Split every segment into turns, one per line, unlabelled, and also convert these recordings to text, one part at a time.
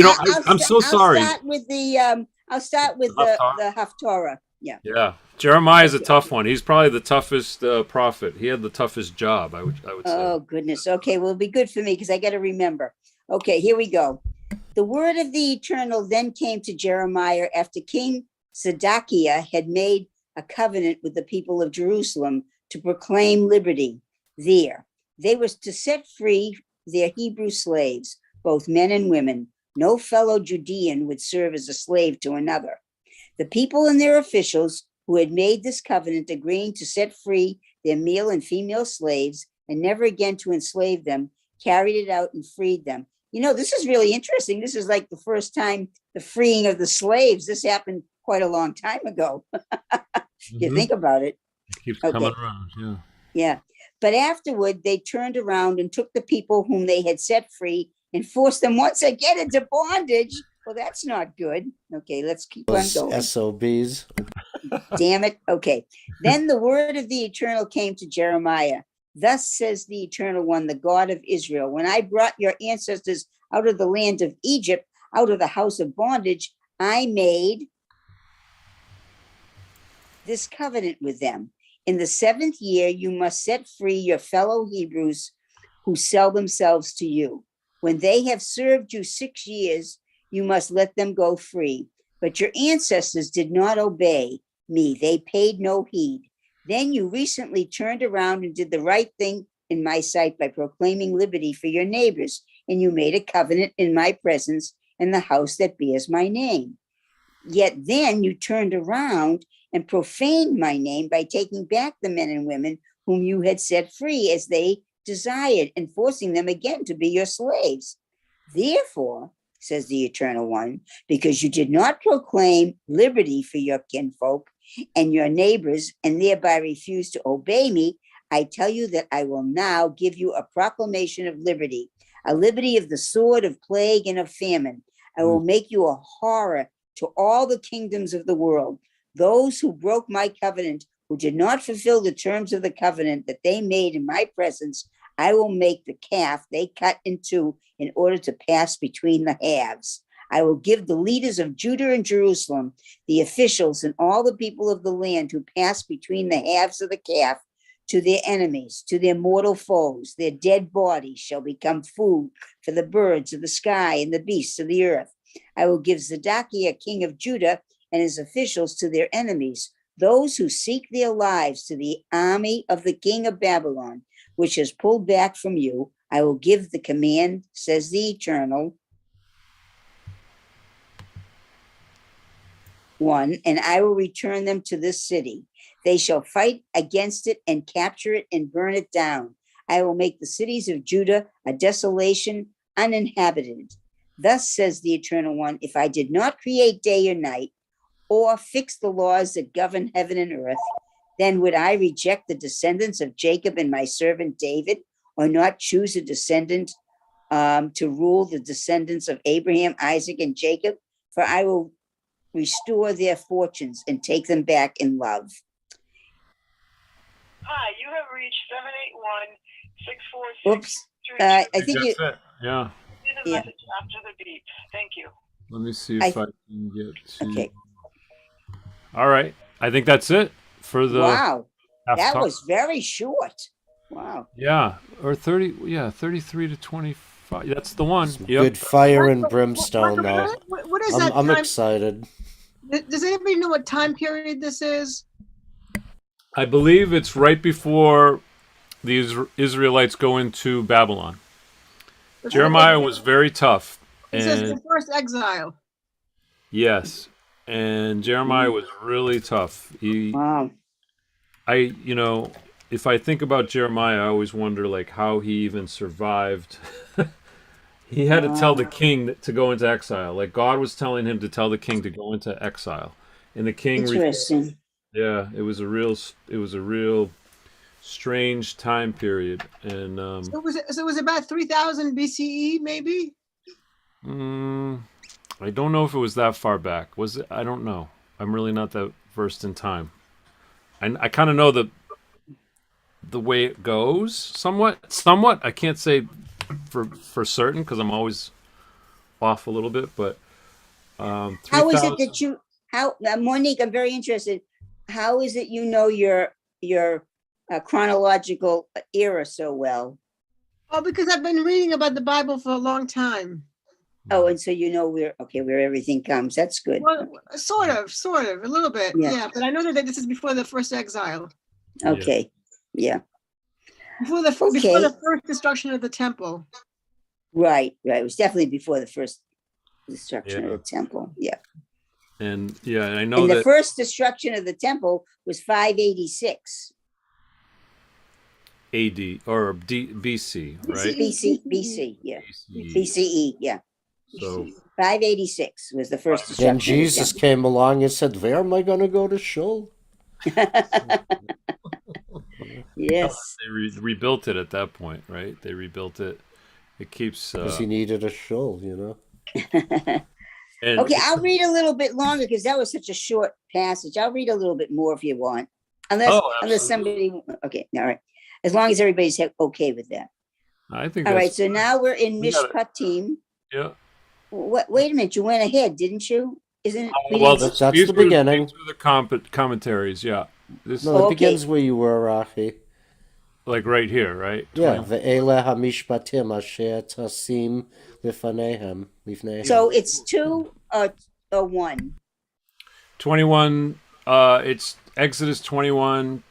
I'm so
I'll
sorry.
start with the Haftorah. Yeah.
Yeah, Jeremiah is a
Okay.
tough one. He's probably the toughest prophet. He had the toughest job, I would say.
Oh, goodness. Okay, well, it'll be good for me because I got to remember. Okay, here we go. The word of the Eternal then came to Jeremiah after King Zedekiah had made a covenant with the people of Jerusalem to proclaim liberty there. They were to set free their Hebrew slaves, both men and women. No fellow Judean would serve as a slave to another. The people and their officials who had made this covenant, agreeing to set free their male and female slaves and never again to enslave them, carried it out and freed them. This is really interesting. This is like the first time the freeing of the slaves. This happened quite a long time ago. You think about it.
It keeps coming around, yeah.
Yeah. But afterward, they turned around and took the people whom they had set free and forced them once again into bondage. Well, that's not good. Okay, let's keep on going.
SOBs.
Damn it. Okay. Then the word of the Eternal came to Jeremiah. Thus says the Eternal One, the God of Israel, when I brought your ancestors out of the land of Egypt, out of the house of bondage, I made this covenant with them. In the 7th year, you must set free your fellow Hebrews who sell themselves to you. When they have served you 6 years, you must let them go free. But your ancestors did not obey me. They paid no heed. Then you recently turned around and did the right thing in my sight by proclaiming liberty for your neighbors. And you made a covenant in my presence in the house that bears my name. Yet then you turned around and profaned my name by taking back the men and women whom you had set free as they desired and forcing them again to be your slaves. Therefore, says the Eternal One, because you did not proclaim liberty for your kinfolk and your neighbors and thereby refused to obey me, I tell you that I will now give you a proclamation of liberty, a liberty of the sword, of plague, and of famine. I will make you a horror to all the kingdoms of the world. Those who broke my covenant, who did not fulfill the terms of the covenant that they made in my presence, I will make the calf they cut in two in order to pass between the halves. I will give the leaders of Judah and Jerusalem, the officials and all the people of the land who pass between the halves of the calf, to their enemies, to their mortal foes. Their dead bodies shall become food for the birds of the sky and the beasts of the earth. I will give Zedekiah, king of Judah, and his officials to their enemies, those who seek their lives, to the army of the king of Babylon, which has pulled back from you. I will give the command, says the Eternal One, and I will return them to this city. They shall fight against it and capture it and burn it down. I will make the cities of Judah a desolation, uninhabited. Thus says the Eternal One, if I did not create day or night, or fix the laws that govern heaven and earth, then would I reject the descendants of Jacob and my servant David, or not choose a descendant to rule the descendants of Abraham, Isaac, and Jacob? For I will restore their fortunes and take them back in love.
Hi, you have reached 781-646.
Oops. I think you.
Yeah.
Leave a message after the beep. Thank you.
Let me see if I can get to...
Okay.
All right. I think that's it for the...
Wow. That was very short. Wow.
Yeah. Or 33 to 25. That's the one. Yep.
Good fire and brimstone, though.
What is that?
I'm excited.
Does anybody know what time period this is?
I believe it's right before the Israelites go into Babylon. Jeremiah was very tough.
It says the first exile.
Yes. And Jeremiah was really tough.
Wow.
If I think about Jeremiah, I always wonder like how he even survived. He had to tell the king to go into exile. Like God was telling him to tell the king to go into exile. And the king
Interesting.
Yeah, it was a real strange time period. And
so it was about 3000 BCE maybe?
I don't know if it was that far back. Was it? I don't know. I'm really not that versed in time. I kind of know the way it goes somewhat. I can't say for certain because I'm always off a little bit, but
How is it
3,000.
that you, how, Monique, I'm very interested. How is it you know your chronological era so well?
Oh, because I've been reading about the Bible for a long time.
Oh, and so you know where everything comes. That's good.
Well, sort of, a little bit.
Yeah.
Yeah, but I know that this is before the first exile,
Okay. Yeah.
before the
Okay.
first destruction of the temple.
Right. It was definitely before the first destruction of
Yeah.
the temple. Yeah.
And I know
And the
that
first destruction of the temple was 586
AD or BC, right?
BC. Yeah.
BCE.
BCE. Yeah.
So
586 was the first
Then
destruction. of the
Jesus came along and said, "Where am I going to go to shul?"
Yes.
they rebuilt it at that point, right? They rebuilt it. It keeps.
Because he needed a shul, you know.
And
Okay, I'll read a little bit longer because that was such a short passage. I'll read a little bit more if you want, unless
absolutely.
somebody. Okay, all right. As long as everybody's okay with that.
I think.
All
that's,
right. So now we're in
we gotta-
Mishpatim.
Yeah.
What? Wait a minute. You went ahead, didn't you? Isn't it? we
Well,
didn't-
That's
these
the
were-
beginning.
These were the commentaries. Yeah. This
No, it
Okay.
begins where you were, Rafi.
like right here, right?
Yeah, ve'ele hamishpatim asher tasim lifanehem.
So it's 2 or 1.
21. It's Exodus 21.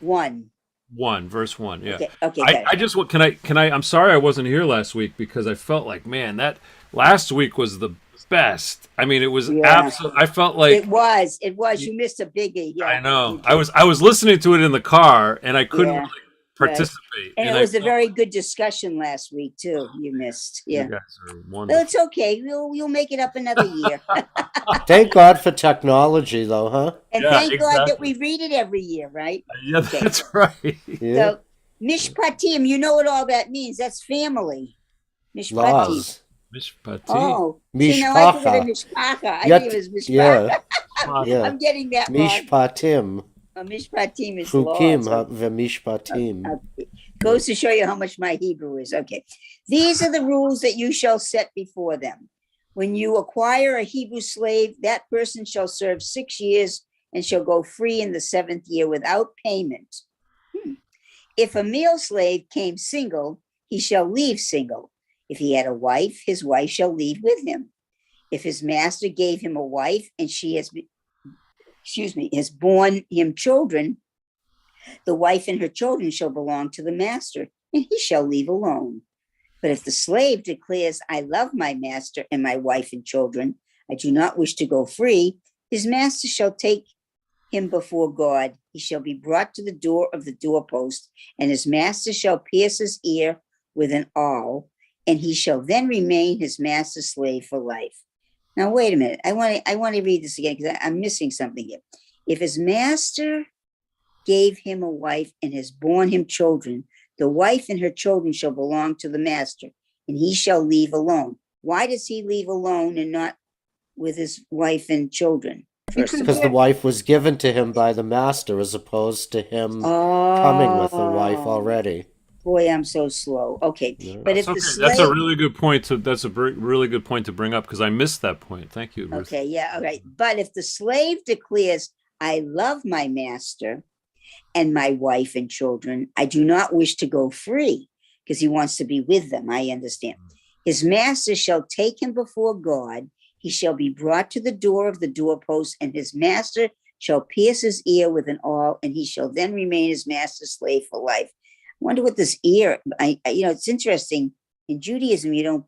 1.
1 verse 1. Yeah.
Okay.
I just can I I'm sorry I wasn't here last week because I felt like, man, that last week was the best. I mean, it was absolutely. I felt like
It was. You missed a biggie. Yeah.
I know. I was listening to it in the car and I couldn't
Yeah,
really participate.
And it was a very good discussion last week too. You missed.
You
Yeah.
guys are
Well,
wonderful.
it's okay. You'll make it up another year.
Thank God for technology, though, huh?
And
Yeah,
thank God that
exactly.
we read it every year, right?
Yeah,
Okay.
that's right.
Yeah.
So Mishpatim, you know what all that means? That's family. Mishpatim.
Laws.
Mishpatim.
Oh, see, now I think of it Mishpacha. I
Yet-
think it was Mishpacha.
Yeah, yeah.
I'm getting that wrong.
Mishpatim.
Mishpatim is
Chukim
laws.
ve'mishpatim.
Goes to show you how much my Hebrew is. Okay. These are the rules that you shall set before them. When you acquire a Hebrew slave, that person shall serve 6 years and shall go free in the 7th year without payment. If a male slave came single, he shall leave single. If he had a wife, his wife shall leave with him. If his master gave him a wife and she has borne him children, the wife and her children shall belong to the master, and he shall leave alone. But if the slave declares, I love my master and my wife and children, I do not wish to go free, his master shall take him before God. He shall be brought to the door of the doorpost, and his master shall pierce his ear with an awl, and he shall then remain his master's slave for life. Now, wait a minute. I want to read this again because I'm missing something here. If his master gave him a wife and has borne him children, the wife and her children shall belong to the master, and he shall leave alone. Why does he leave alone and not with his wife and children?
Because the wife was given to him by the master as opposed to him coming with a wife already.
Boy, I'm so slow. Okay,
Yeah.
but if
That's
the
okay.
slave,
That's a really good point. That's a really good point to bring up because I missed that point. Thank you, Ruth.
okay, yeah, all right. But if the slave declares, I love my master and my wife and children, I do not wish to go free, because he wants to be with them. I understand. His master shall take him before God. He shall be brought to the door of the doorpost, and his master shall pierce his ear with an awl, and he shall then remain his master's slave for life. I wonder what this ear, it's interesting. In Judaism, you don't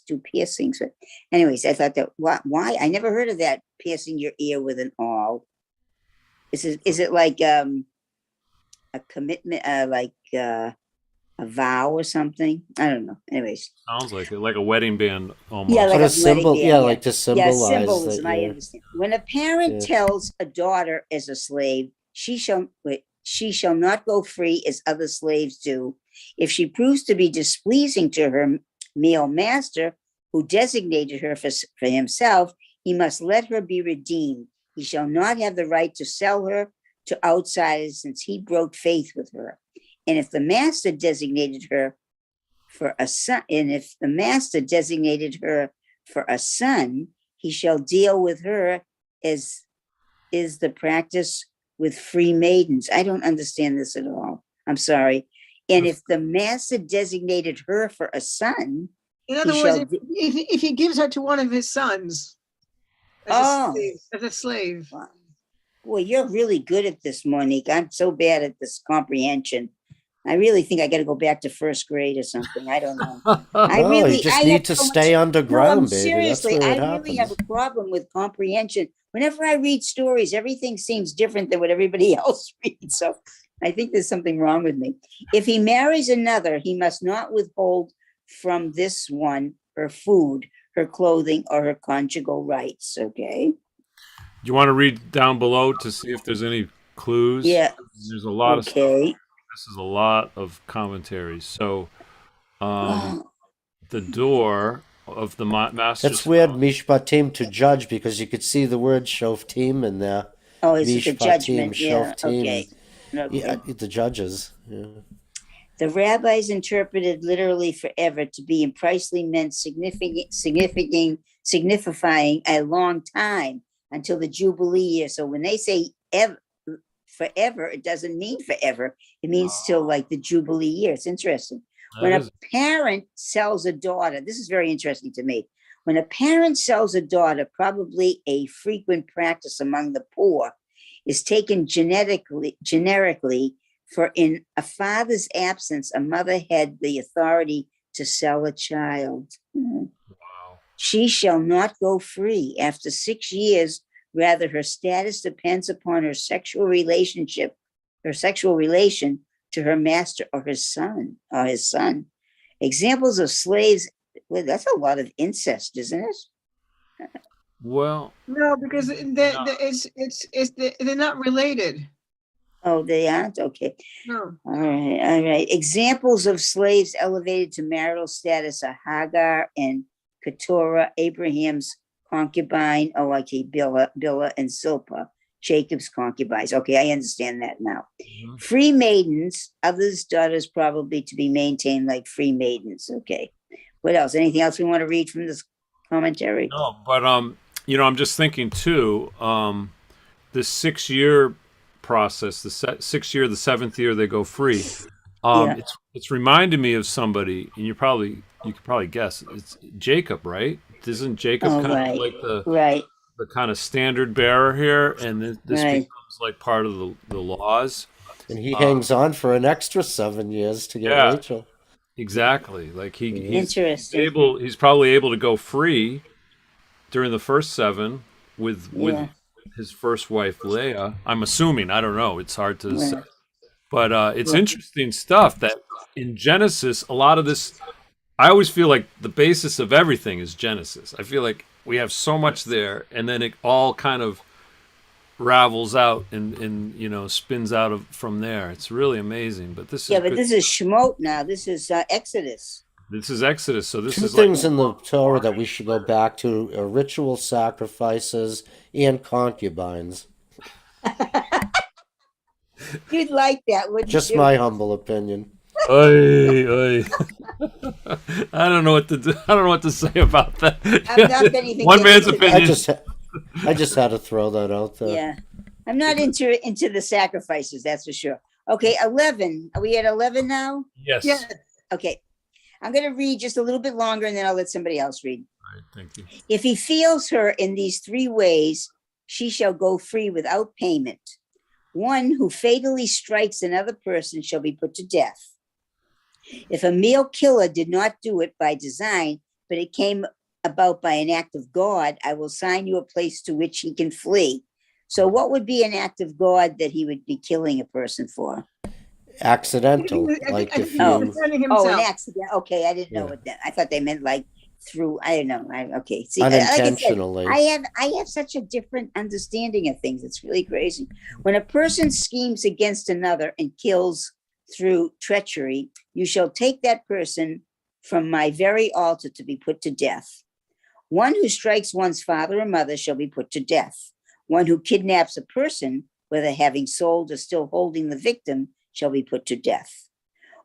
do piercings. But anyways, I thought that, why? I never heard of that, piercing your ear with an awl. Is it like a commitment, like a vow or something? I don't know. Anyways.
Sounds like it, like a wedding band almost.
Yeah, like
But
a
a symbol,
wedding band,
like to symbolize that
symbolism. I understand. When a parent
Yeah.
tells a daughter as a slave, she shall not go free as other slaves do. If she proves to be displeasing to her male master, who designated her for himself, he must let her be redeemed. He shall not have the right to sell her to outsiders, since he broke faith with her. And if the master designated her for a son, and if the master designated her for a son, he shall deal with her as is the practice with free maidens. I don't understand this at all. I'm sorry. And if the master designated her for a son,
In other words, if he gives her to one of his sons as a slave.
Wow. Boy, you're really good at this, Monique. I'm so bad at this comprehension. I really think I got to go back to first grade or something. I don't know.
You just need to stay underground, baby.
Seriously,
That's where it
I
happens.
really have a problem with comprehension. Whenever I read stories, everything seems different than what everybody else reads. So I think there's something wrong with me. If he marries another, he must not withhold from this one her food, her clothing, or her conjugal rights. Okay.
You want to read down below to see if there's any clues?
Yeah.
There's a lot of stuff.
Okay.
This is a lot of commentaries. So, the door of the master's
That's weird, Mishpatim, to judge, because you could see the word shoftim in there.
Oh, is it the judgment? Yeah.
Shoftim.
Okay.
Yeah, the judges. Yeah.
The rabbis interpreted literally forever to be in Priestley meant signifying a long time until the Jubilee year. So when they say forever, it doesn't mean forever. It means till like the Jubilee year. It's interesting. When a parent sells a daughter, this is very interesting to me. When a parent sells a daughter, probably a frequent practice among the poor, is taken generically, for in a father's absence, a mother had the authority to sell a child. Wow. She shall not go free. After 6 years, rather, her status depends upon her sexual relation to her master or his son. Examples of slaves, well, that's a lot of incest, isn't it?
Well,
no, because they're not related.
Oh, they aren't? Okay.
No.
All right. Examples of slaves elevated to marital status are Hagar and Keturah, Abraham's concubine. Oh, okay, Bilhah and Zilpah, Jacob's concubines. Okay, I understand that now. Mm-hmm. Free maidens, others' daughters probably to be maintained like free maidens. Okay. What else? Anything else we want to read from this commentary?
No, but I'm just thinking too. This 6-year process, the 6th year, the 7th year, they go free. It's reminded me of somebody, and you could probably guess. It's Jacob, right? Isn't Jacob of like the kind of standard bearer here, and this becomes like part of the laws.
And he hangs on for an extra 7 years to get Rachel.
Exactly. Like he's probably able to go free during the first 7 with his first wife Leah. I'm assuming. I don't know. It's hard to say. But it's interesting stuff that in Genesis, a lot of this, I always feel like the basis of everything is Genesis. I feel like we have so much there, and then it all kind of ravels out and spins out from there. It's really amazing. But this is
this is Shemot now. This is Exodus.
This is Exodus. So this
Two
is
things in the Torah that we should go back to: ritual sacrifices and concubines.
You'd like that, wouldn't
Just
you?
my humble opinion.
I don't know what to do. I don't know what to say about that.
I'm not anything.
One man's opinion.
I just had to throw that out there.
Yeah, I'm not into the sacrifices. That's for sure. Okay, 11. Are we at 11 now?
Yes.
Yeah.
Okay, I'm going to read just a little bit longer, and then I'll let somebody else read.
All right, thank you.
If he feels her in these 3 ways, she shall go free without payment. One who fatally strikes another person shall be put to death. If a male killer did not do it by design, but it came about by an act of God, I will assign you a place to which he can flee. So what would be an act of God that he would be killing a person for?
Accidental.
An accident. Okay, I didn't know what that. I thought they meant like through, I don't know. Okay. See,
unintentionally.
Like I have such a different understanding of things. It's really crazy. When a person schemes against another and kills through treachery, you shall take that person from my very altar to be put to death. One who strikes one's father or mother shall be put to death. One who kidnaps a person, whether having sold or still holding the victim, shall be put to death.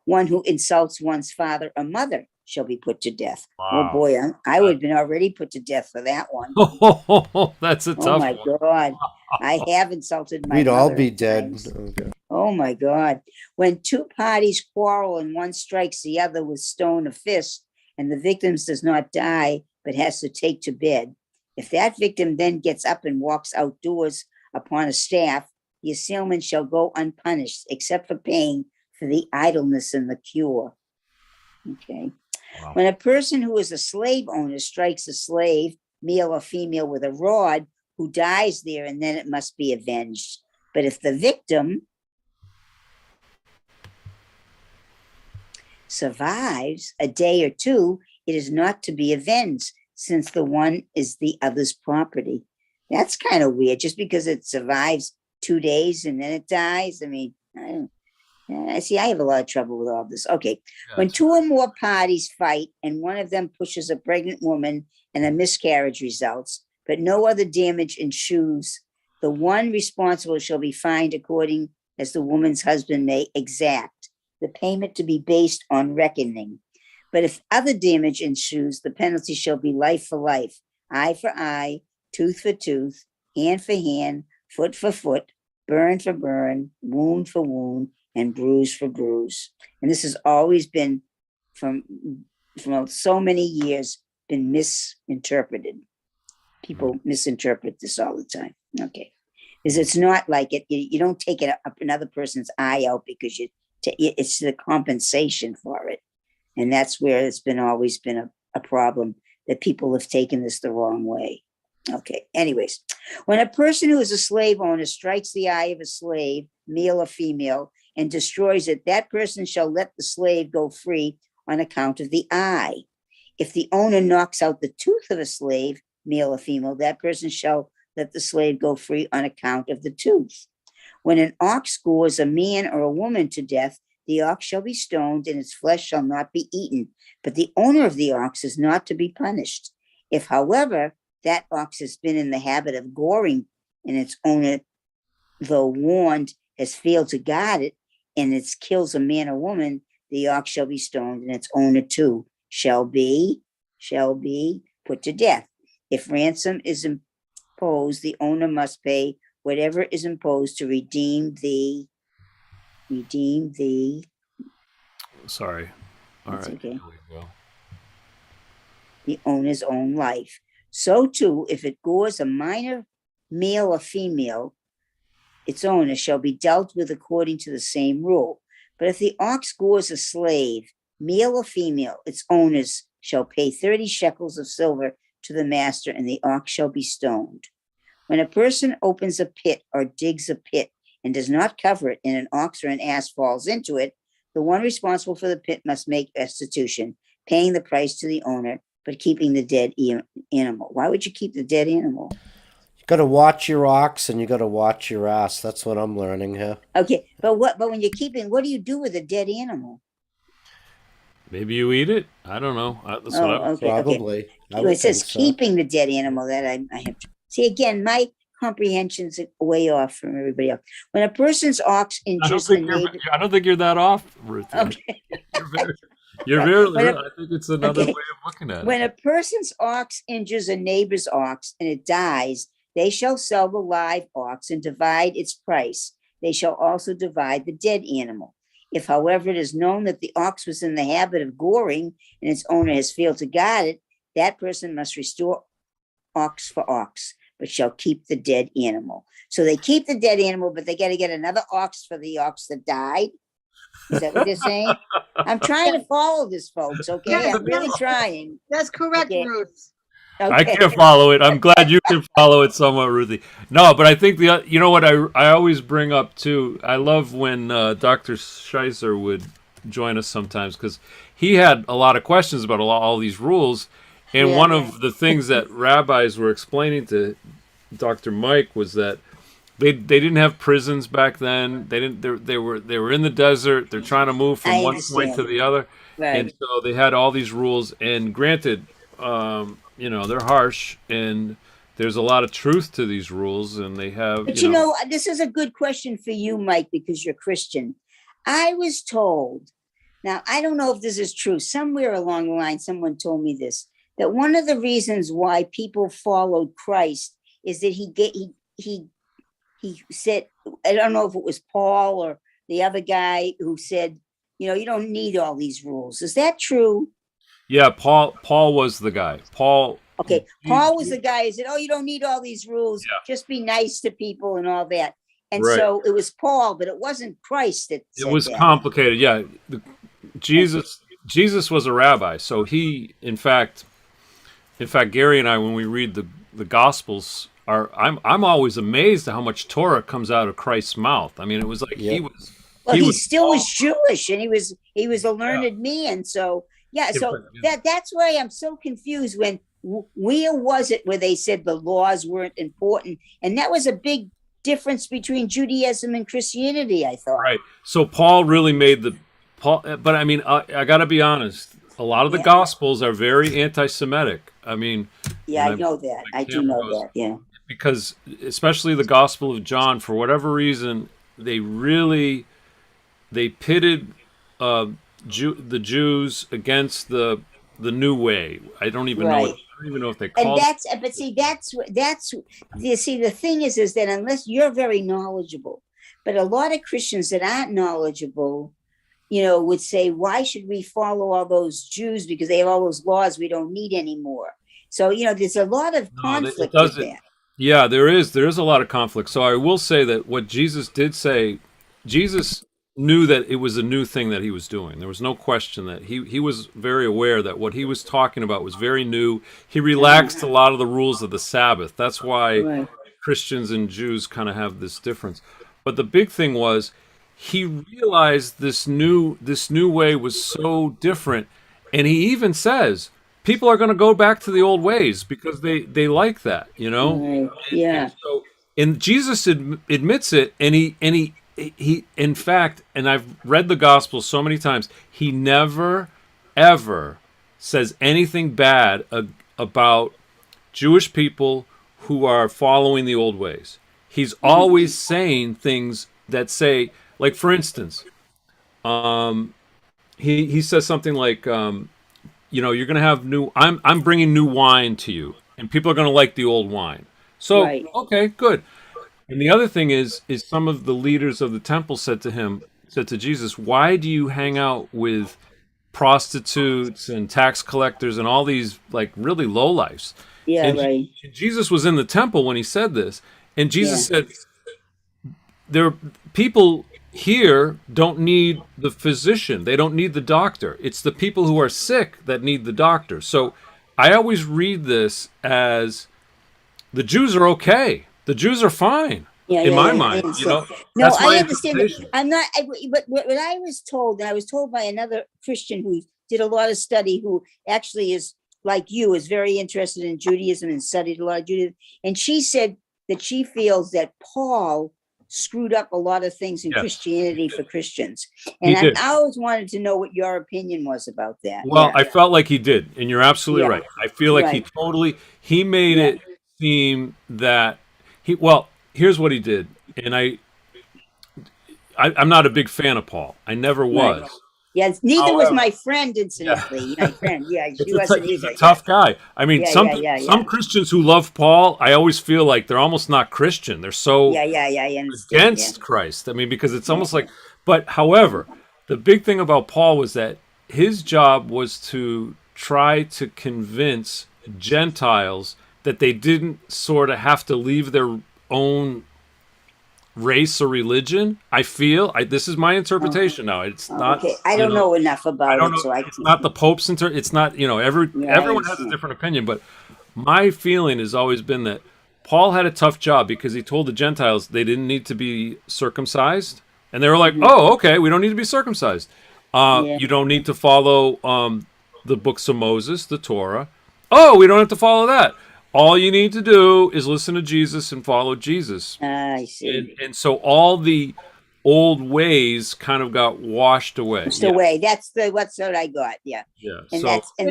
One who insults one's father or mother shall be put to death. Oh
Wow.
boy, I would have been already put to death for that one.
Oh, that's a
Oh
tough
my
one.
God. I have insulted my
We'd all
mother
be
at
dead.
times.
Okay.
Oh my God. When two parties quarrel and one strikes the other with stone or fist, and the victim does not die but has to take to bed, if that victim then gets up and walks outdoors upon a staff, the assailant shall go unpunished, except for paying for the idleness and the cure. Okay.
Wow.
When a person who is a slave owner strikes a slave, male or female, with a rod, who dies there, and then it must be avenged. But if the victim survives a day or two, it is not to be avenged, since the one is the other's property. That's kind of weird. Just because it survives 2 days and then it dies. I mean, I see. I have a lot of trouble with all this. Okay. When two or more parties fight and one of them pushes a pregnant woman and a miscarriage results, but no other damage ensues, the one responsible shall be fined according as the woman's husband may exact, the payment to be based on reckoning. But if other damage ensues, the penalty shall be life for life, eye for eye, tooth for tooth, hand for hand, foot for foot, burn for burn, wound for wound, and bruise for bruise. And this has always been, from so many years, been misinterpreted. People misinterpret this all the time. Okay. Because it's not like you don't take it up another person's eye out because it's the compensation for it. And that's where it's always been a problem, that people have taken this the wrong way. Okay. Anyways, when a person who is a slave owner strikes the eye of a slave, male or female, and destroys it, that person shall let the slave go free on account of the eye. If the owner knocks out the tooth of a slave, male or female, that person shall let the slave go free on account of the tooth. When an ox gores a man or a woman to death, the ox shall be stoned and its flesh shall not be eaten, but the owner of the ox is not to be punished. If, however, that ox has been in the habit of goring and its owner, though warned, has failed to guard it, and it kills a man or woman, the ox shall be stoned and its owner too shall be put to death. If ransom is imposed, the owner must pay whatever is imposed to redeem the.
Sorry. All right.
Okay.
Here we go.
The owner's own life. So too, if it gores a minor male or female, its owner shall be dealt with according to the same rule. But if the ox gores a slave, male or female, its owners shall pay 30 shekels of silver to the master, and the ox shall be stoned. When a person opens a pit or digs a pit and does not cover it, and an ox or an ass falls into it, the one responsible for the pit must make restitution, paying the price to the owner, but keeping the dead animal. Why would you keep the dead animal?
You got to watch your ox and you got to watch your ass. That's what I'm learning here.
Okay, but when you're keeping, what do you do with a dead animal?
Maybe you eat it. I don't know. That's what I would
Probably.
Okay. It says keeping the dead animal. That I have to see again. My comprehension's way off from everybody else. When a person's ox injures a neighbor,
I don't think you're that off, Ruth.
okay.
You're very. I think it's another way of looking at it.
When a person's ox injures a neighbor's ox and it dies, they shall sell the live ox and divide its price. They shall also divide the dead animal. If, however, it is known that the ox was in the habit of goring and its owner has failed to guard it, that person must restore ox for ox, but shall keep the dead animal. So they keep the dead animal, but they got to get another ox for the ox that died. Is that what they're saying? I'm trying to follow this, folks. Okay,
Yes,
I'm really trying.
That's correct,
Okay.
Ruth.
Okay.
I can't follow it. I'm glad you can follow it somewhat, Ruthie. No, but I think you know what I always bring up too. I love when Dr. Scheiser would join us sometimes, because he had a lot of questions about all these rules, and one of the things that rabbis were explaining to Dr. Mike was that they didn't have prisons back then. They were in the desert. They're trying to move from one point to the other, and so they had all these rules. And granted, they're harsh, and there's a lot of truth to these rules, and they have.
But this is a good question for you, Mike, because you're Christian. I was told Now, I don't know if this is true. Somewhere along the line, someone told me this, that one of the reasons why people followed Christ is that he said, I don't know if it was Paul or the other guy who said, you don't need all these rules. Is that true?
Yeah, Paul was the guy. Paul.
Okay, Paul was the guy who said, "Oh, you don't need all these rules.
Yeah.
Just be nice to people and all that." And
Right.
so it was Paul, but it wasn't Christ that said
It was
that.
complicated. Yeah, Jesus was a rabbi, so he, in fact, Gary and I, when we read the Gospels, I'm always amazed at how much Torah comes out of Christ's mouth. I mean, it was like
Yeah.
he still was Jewish, and he was a learned man. So that's why I'm so confused when where was it where they said the laws weren't important, and that was a big difference between Judaism and Christianity, I thought.
Right. So Paul really made but I mean, I got to be honest. A lot of the Gospels are very anti-Semitic. I mean,
I know that. I do know that. Yeah.
Because especially the Gospel of John, for whatever reason, they pitted the Jews against the new way. I don't even know. I don't even know if they call it.
You see, the thing is that unless you're very knowledgeable, but a lot of Christians that aren't knowledgeable, would say, why should we follow all those Jews because they have all those laws we don't need anymore? So, there's a lot of conflict with that.
Yeah, there is a lot of conflict. So I will say that what Jesus did say, Jesus knew that it was a new thing that he was doing. There was no question that he was very aware that what he was talking about was very new. He relaxed a lot of the rules of the Sabbath. That's why Christians and Jews kind of have this difference. But the big thing was he realized this new way was so different, and he even says people are going to go back to the old ways because they like that, And Jesus admits it, and he in fact, and I've read the Gospel so many times, he never ever says anything bad about Jewish people who are following the old ways. He's always saying things that say, like, for instance, he says something like, you're going to have I'm bringing new wine to you, and people are going to like the old wine. So, okay, good. And the other thing is some of the leaders of the temple said to Jesus, why do you hang out with prostitutes and tax collectors and all these like really lowlifes? And Jesus was in the temple when he said this, and Jesus said, people here don't need the physician. They don't need the doctor. It's the people who are sick that need the doctor. So I always read this as the Jews are okay. The Jews are fine. In my mind,
No,
that's my
I understand. I'm not. But what I was told, and I was told by another Christian who did a lot of study, who actually is like you, is very interested in Judaism and studied a lot of Judaism, and she said that she feels that Paul screwed up a lot of things in Christianity for Christians, and I always wanted to know what your opinion was about that.
Well, I felt like he did, and you're absolutely right. I feel like he made it seem that here's what he did, and I'm not a big fan of Paul. I never was.
Yes, neither was my friend, incidentally. My friend, she wasn't
he's
either.
A tough guy. I mean, some Christians who love Paul, I always feel like they're almost not Christian. They're so against Christ. I mean, because it's almost like. But however, the big thing about Paul was that his job was to try to convince Gentiles that they didn't sort of have to leave their own race or religion. I feel this is my interpretation now. It's not.
Okay. I don't know enough about it, so
it's not the Pope's It's not. Everyone has a different opinion, but my feeling has always been that Paul had a tough job because he told the Gentiles they didn't need to be circumcised, and they were like, "Oh, okay, we don't need to be circumcised. You don't need to follow the books of Moses, the Torah. Oh, we don't have to follow that. All you need to do is listen to Jesus and follow Jesus."
I see.
And so all the old ways kind of got washed away.
That's what I got. Yeah. And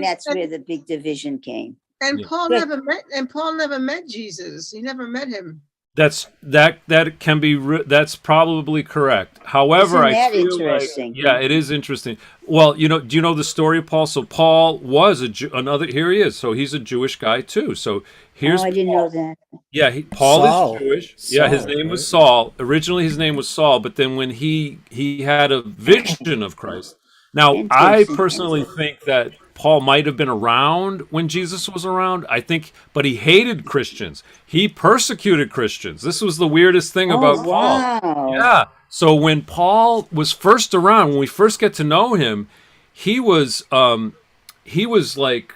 that's where the big division came.
And Paul never met Jesus. He never met him.
That can be that's probably correct. However,
Isn't
I
that
feel like,
interesting?
yeah, it is interesting. Well, do you know the story of Paul? So Paul was another. Here he is. So he's a Jewish guy too. So
Oh,
here's
I didn't know
Paul.
that.
Yeah, Paul is
Saul.
Jewish. Yeah, his
Saul,
name was
right?
Saul. Originally, his name was Saul, but then when he had a vision of Christ. Now, I
Interesting.
personally think that Paul might have been around when Jesus was around. I think, but he hated Christians. He persecuted Christians. This was the weirdest thing
Oh,
about Paul.
wow.
Yeah. So when Paul was first around, when we first get to know him, he was he was like,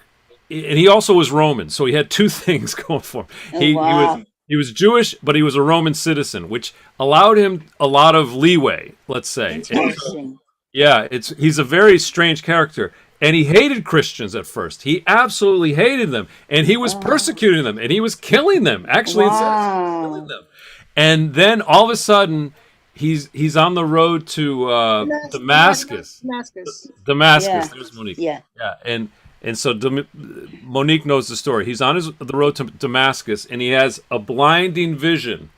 and he also was Roman, so he had two things going for him.
Oh,
He was
wow.
he was Jewish, but he was a Roman citizen, which allowed him a lot of leeway, let's say. And so,
Interesting.
yeah, he's a very strange character, and he hated Christians at first. He absolutely hated them, and he was
Oh,
persecuting them, and he was killing them. Actually, it says he was killing
wow.
them. And then all of a sudden, he's on the road to Damascus.
Damascus.
Damascus.
Yeah.
There's Monique.
Yeah.
Yeah, and so Monique knows the story. He's on the road to Damascus, and he has a blinding vision,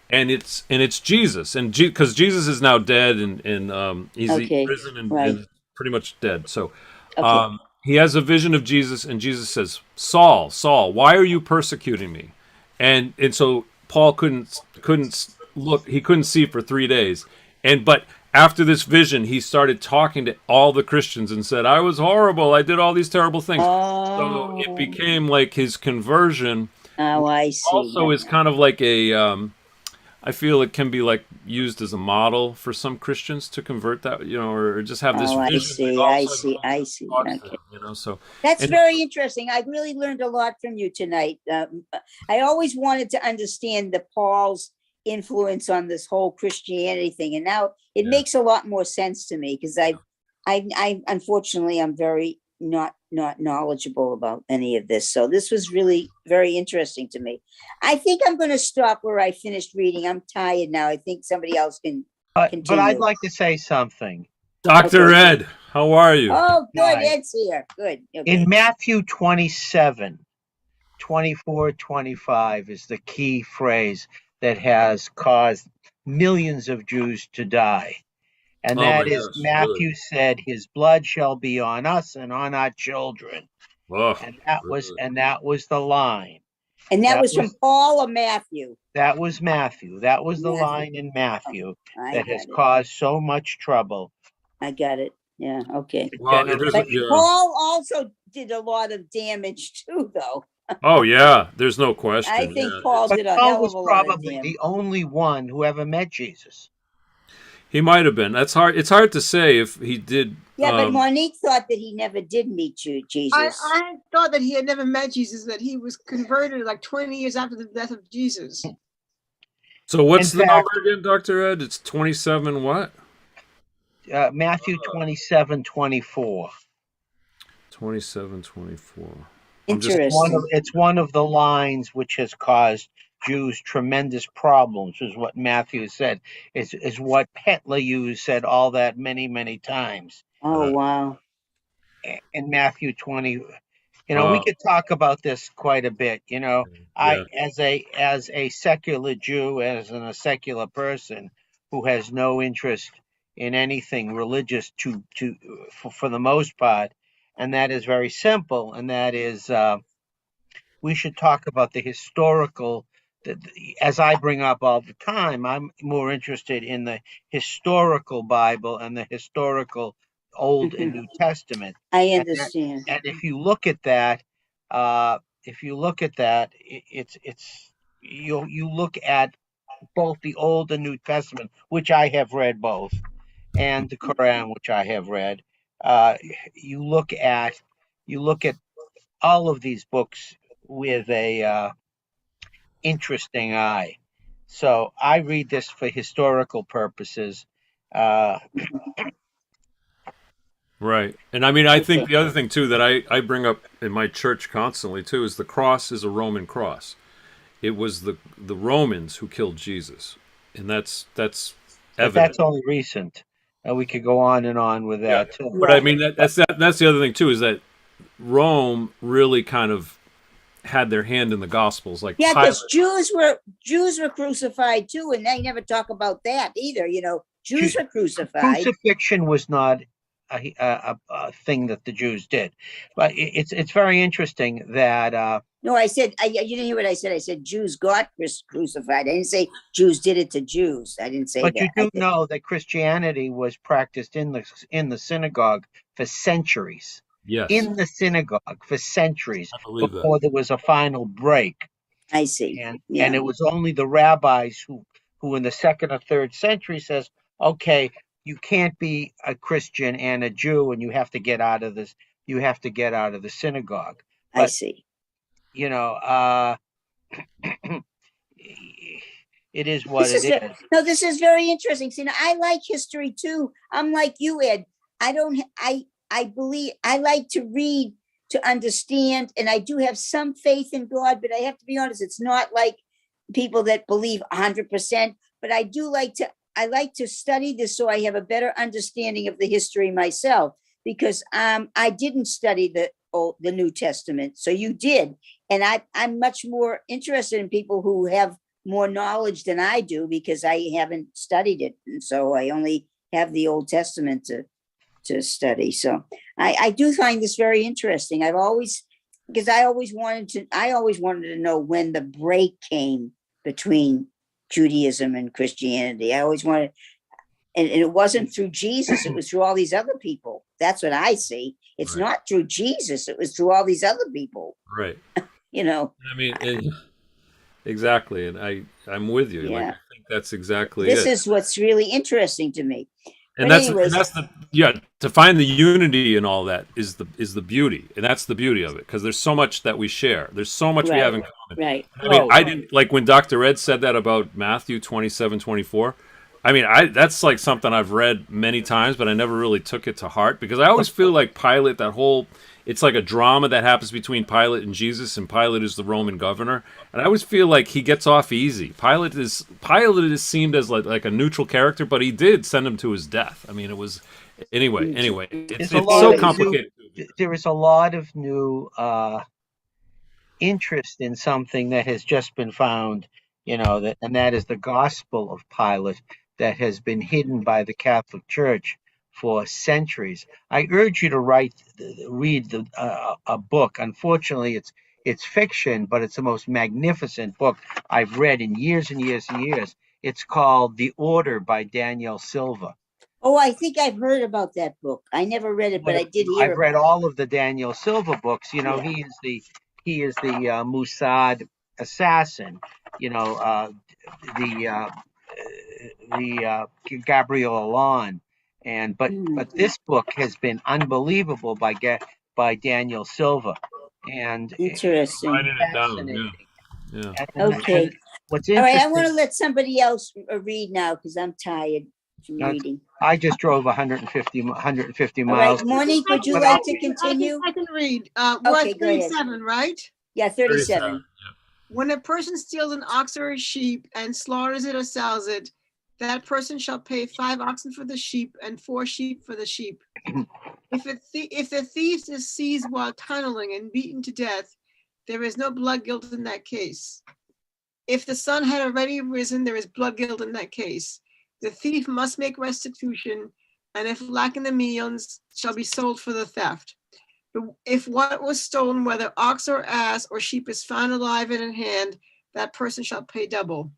and it's Jesus, and because Jesus is now dead, and he's
Okay.
risen
Right.
and pretty much dead. So
Okay.
he has a vision of Jesus, and Jesus says, "Saul, Saul, why are you persecuting me?" And so Paul couldn't look, he couldn't see for 3 days, but after this vision, he started talking to all the Christians and said, "I was horrible. I did all these terrible things." So it
Oh,
became like his conversion.
oh, I see.
Also, is kind of like I feel it can be like used as a model for some Christians to convert that, or just have this
Oh, I
vision. But
see. I
also
see. I see.
talk to
Okay.
them. So
That's
and
very interesting. I really learned a lot from you tonight. I always wanted to understand the Paul's influence on this whole Christianity thing, and now it
yeah,
makes a lot more sense to me because I unfortunately I'm very not knowledgeable about any of this. So this was really very interesting to me. I think I'm going to stop where I finished reading. I'm tired now. I think somebody else can
But I'd
continue.
like to say something.
Dr.
Okay.
Ed, how are you?
Oh, good.
Right.
Ed's here. Good. Okay.
In Matthew 27, 24, 25 is the key phrase that has caused millions of Jews to die. And
Oh my
that is
gosh, really?
Matthew said, his blood shall be on us and on our children.
Oh,
And
really?
that was the line.
And that
That
was from
was
Paul or Matthew?
that was Matthew. That was the
Matthew.
line in Matthew
I
that has
got it.
caused so much trouble.
I got it. Yeah. Okay.
Well, there's
But
yeah.
Paul also did a lot of damage too, though.
Oh yeah, there's no
I
question.
think
Yeah,
Paul
But
did a
Paul
hell
was
of a lot of
probably
damage.
the only one who ever met Jesus.
he might have been. That's hard. It's hard to say if he did.
Yeah, but Monique thought that he never did meet you, Jesus.
I thought that he had never met Jesus, that he was converted like 20 years after the death of Jesus.
So what's
In
the
fact,
number again, Dr. Ed? It's 27 what?
Matthew 27, 24.
27, 24.
Interesting.
It's one of the lines which has caused Jews tremendous problems, is what Matthew said. Is what Petliou said all that many, many times.
Oh, wow.
In Matthew 20, we could talk about this quite a bit.
Yeah.
As a secular Jew, as a secular person who has no interest in anything religious for the most part, and that is very simple, and that is we should talk about the historical. As I bring up all the time, I'm more interested in the historical Bible and the historical Old and New Testament.
I understand.
And if you look at that, you look at both the Old and New Testament, which I have read both, and the Quran, which I have read. You look at all of these books with a interesting eye. So I read this for historical purposes.
Right. And I mean, I think
Okay.
the other thing too that I bring up in my church constantly too is the cross is a Roman cross. It was the Romans who killed Jesus, and that's
But
evident.
that's only recent. We could go on and on with
Yeah.
that too.
But I mean that's the other thing too is that Rome really kind of had their hand in the Gospels, like
Yeah,
Pilate.
because Jews were crucified too, and they never talk about that either. You know, Jews were crucified.
Crucifixion was not a thing that the Jews did, but it's very interesting that
No, I said you didn't hear what I said. I said Jews got crucified. I didn't say Jews did it to Jews. I didn't say
but you
that.
do know that Christianity was practiced in the synagogue for centuries.
Yes,
In the synagogue for centuries
I believe that.
before there was a final break.
I see.
And
Yeah,
it was only the rabbis who in the second or third century says, okay, you can't be a Christian and a Jew, and you have to get out of this. You have to get out of the synagogue.
I
But
see.
you know, it is what
This
it
is
is.
no. This is very interesting. See, now, I like history too. I'm like you, Ed. I don't. I believe I like to read to understand, and I do have some faith in God. But I have to be honest; it's not like people that believe 100%. But I do like to. I like to study this so I have a better understanding of the history myself. Because I didn't study the New Testament, so you did, and I'm much more interested in people who have more knowledge than I do because I haven't studied it, and so I only have the Old Testament to study. So I do find this very interesting. I've always because I always wanted to know when the break came between Judaism and Christianity. I always wanted, and it wasn't through Jesus, it was through all these other people. That's what I see. It's
Right.
not through Jesus, it was through all these other people.
Right.
You know,
I mean, exactly, and I'm with you. Like,
yeah.
I think that's exactly
This
it.
is what's really interesting to me.
And
But
that's
anyways,
the to find the unity in all that is the beauty, and that's the beauty of it, because there's so much that we share. There's so much we have in common.
right.
I mean,
Oh,
I didn't like when Dr. Ed said that about Matthew 27:24. I mean, that's like something I've read many times, but I never really took it to heart because I always feel like Pilate, that whole, it's like a drama that happens between Pilate and Jesus, and Pilate is the Roman governor, and I always feel like he gets off easy. Pilate is seemed as like a neutral character, but he did send him to his death. I mean, it was anyway. It's so complicated.
There is a lot of new interest in something that has just been found, and that is the Gospel of Pilate that has been hidden by the Catholic Church for centuries. I urge you to read a book. Unfortunately, it's fiction, but it's the most magnificent book I've read in years and years and years. It's called The Order by Daniel Silva.
Oh, I think I've heard about that book. I never read it, but I did hear
I've read all of the Daniel Silva books. You know,
Yeah.
he is the Mossad assassin. You know, the Gabriel Allon, but this book has been unbelievable by Daniel Silva, and
Interesting.
Writing it down,
fascinating.
yeah.
Okay.
And what's
All right. I want to
interesting,
let somebody else read now because I'm tired from reading.
I just drove 150
All right.
miles.
Monique, would you like to continue?
I can read. We're
Okay,
at
go ahead.
37, right?
Yeah, 37.
When a person steals an ox or a sheep and slaughters it or sells it, that person shall pay 5 oxen for the sheep and 4 sheep for the sheep. If the thief is seized while tunneling and beaten to death, there is no blood guilt in that case. If the sun had already risen, there is blood guilt in that case. The thief must make restitution, and if lacking the millions, shall be sold for the theft. But if what was stolen, whether ox or ass or sheep, is found alive and in hand, that person shall pay double.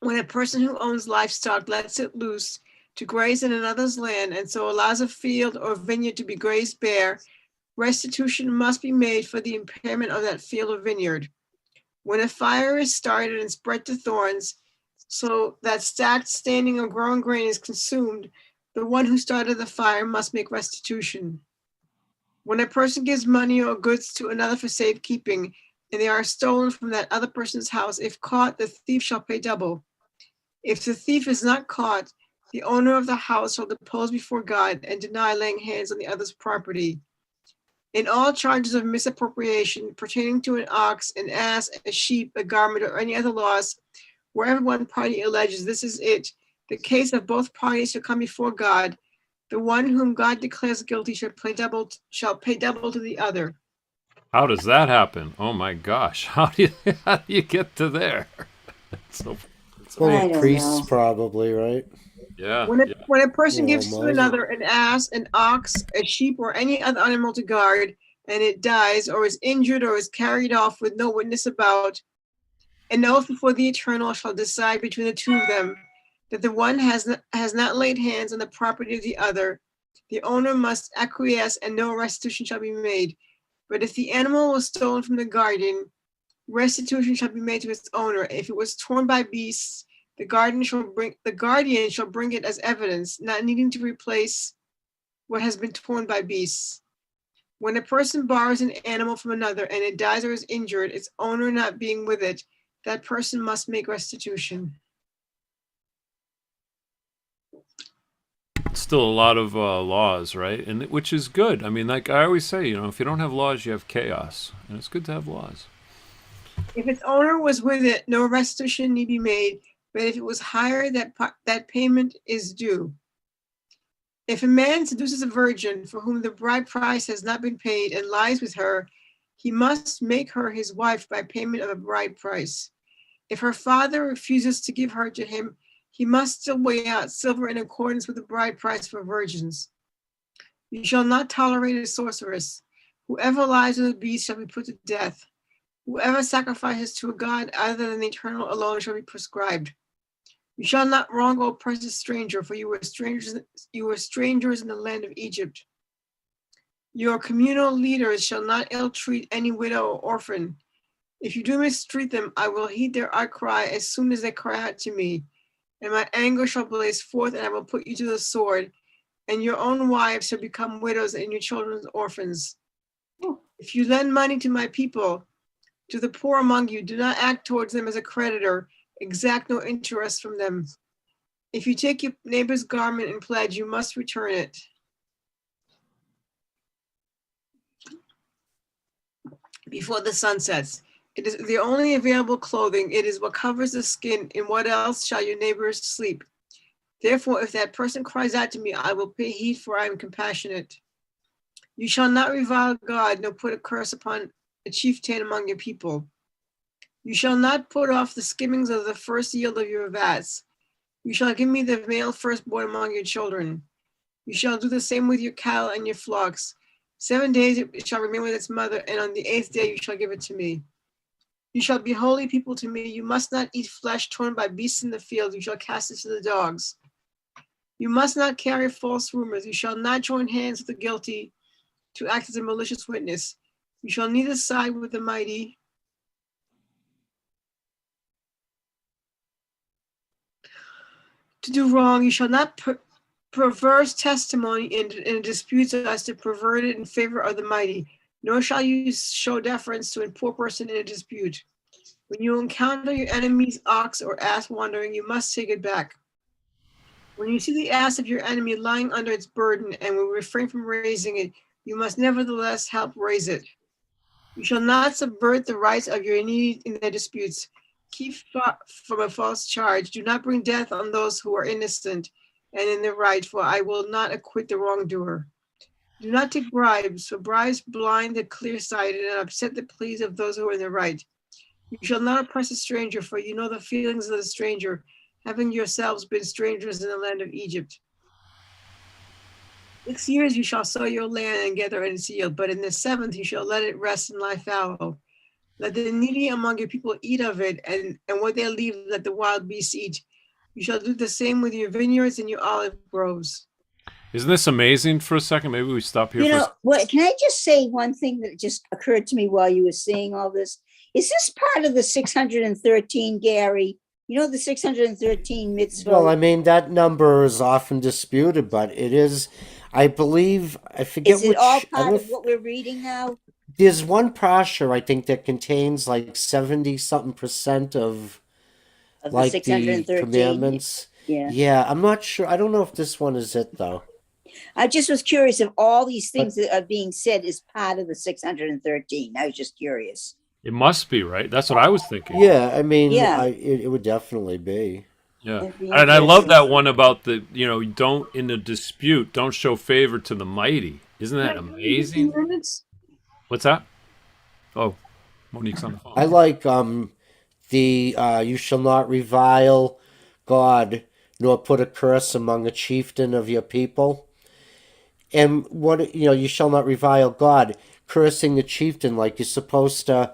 When a person who owns livestock lets it loose to graze in another's land and so allows a field or vineyard to be grazed bare, restitution must be made for the impairment of that field or vineyard. When a fire is started and spread to thorns, so that stacked, standing, or growing grain is consumed, the one who started the fire must make restitution. When a person gives money or goods to another for safekeeping, and they are stolen from that other person's house, if caught, the thief shall pay double. If the thief is not caught, the owner of the house shall depose before God and deny laying hands on the other's property. In all charges of misappropriation pertaining to an ox, an ass, a sheep, a garment, or any other loss, wherever one party alleges this is it, the case of both parties shall come before God, The one whom God declares guilty shall pay double to the other.
How does that happen? Oh my gosh! How do you get to there? So,
Well,
I
the
don't
priests
know.
probably, right?
yeah.
When a person
Well,
gives to
Moses.
another an ass, an ox, a sheep, or any other animal to guard, and it dies, or is injured, or is carried off with no witness about, an oath before the Eternal shall decide between the two of them that the one has not laid hands on the property of the other. The owner must acquiesce, and no restitution shall be made. But if the animal was stolen from the garden, restitution shall be made to its owner. If it was torn by beasts, the guardian shall bring it as evidence, not needing to replace what has been torn by beasts. When a person borrows an animal from another and it dies or is injured, its owner not being with it, that person must make restitution.
Still a lot of laws, right? And which is good. I mean, like I always say, if you don't have laws, you have chaos, and it's good to have laws.
If its owner was with it, no restitution need be made, but if it was hired, that payment is due. If a man seduces a virgin for whom the bride price has not been paid and lies with her, he must make her his wife by payment of a bride price. If her father refuses to give her to him, he must still weigh out silver in accordance with the bride price for virgins. You shall not tolerate a sorceress. Whoever lies with a beast shall be put to death. Whoever sacrifices to a god other than the Eternal alone shall be prescribed. You shall not wrong or oppress a stranger, for you were strangers in the land of Egypt. Your communal leaders shall not ill-treat any widow or orphan. If you do mistreat them, I will heed their outcry as soon as they cry out to me. And my anger shall blaze forth, and I will put you to the sword, and your own wives shall become widows and your children's orphans. If you lend money to my people, to the poor among you, do not act towards them as a creditor, exact no interest from them. If you take your neighbor's garment and pledge, you must return it. Before the sun sets. It is the only available clothing. It is what covers the skin. In what else shall your neighbors sleep? Therefore, if that person cries out to me, I will pay heed, for I am compassionate. You shall not revile God, nor put a curse upon a chieftain among your people. You shall not put off the skimmings of the first yield of your vats. You shall give me the male firstborn among your children. You shall do the same with your cattle and your flocks. 7 days it shall remain with its mother, and on the 8th day you shall give it to me. You shall be holy people to me. You must not eat flesh torn by beasts in the field. You shall cast it to the dogs. You must not carry false rumors. You shall not join hands with the guilty to act as a malicious witness. You shall neither side with the mighty to do wrong. You shall not perverse testimony in disputes as to pervert it in favor of the mighty, nor shall you show deference to a poor person in a dispute. When you encounter your enemy's ox or ass wandering, you must take it back. When you see the ass of your enemy lying under its burden and will refrain from raising it, you must nevertheless help raise it. You shall not subvert the rights of your needy in their disputes. Keep from a false charge. Do not bring death on those who are innocent and in the right, for I will not acquit the wrongdoer. Do not take bribes, for bribes blind the clear-sighted and upset the pleas of those who are in the right. You shall not oppress a stranger, for you know the feelings of the stranger, having yourselves been strangers in the land of Egypt. 6 years you shall sow your land and gather its yield, but in the 7th you shall let it rest and lie fallow. Let the needy among your people eat of it, and what they leave let the wild beasts eat. You shall do the same with your vineyards and your olive groves.
Isn't this amazing? For a second, maybe we stop here.
Can I just say one thing that just occurred to me while you were saying all this? Is this part of the 613, Gary? You know, the 613 mitzvot?
Well, I mean, that number is often disputed, but it is, I believe, I forget
which. Is it all part of what we're reading now?
There's one parasha, I think, that contains like 70-something% of like the
613
commandments.
Yeah.
Yeah, I'm not sure. I don't know if this one is it, though.
I just was curious if all these things that are being said is part of the 613. I was just curious.
It must be, right? That's what I was thinking.
Yeah, I mean,
Yeah.
it would definitely be.
Yeah.
That'd be
And I love
interesting.
that one about the, don't in a dispute, don't show favor to the mighty. Isn't that
Right, the
amazing?
commandments.
What's that? Oh, Monique's on the
I
phone.
like the you shall not revile God nor put a curse among a chieftain of your people. And what you shall not revile God, cursing the chieftain, like you're supposed to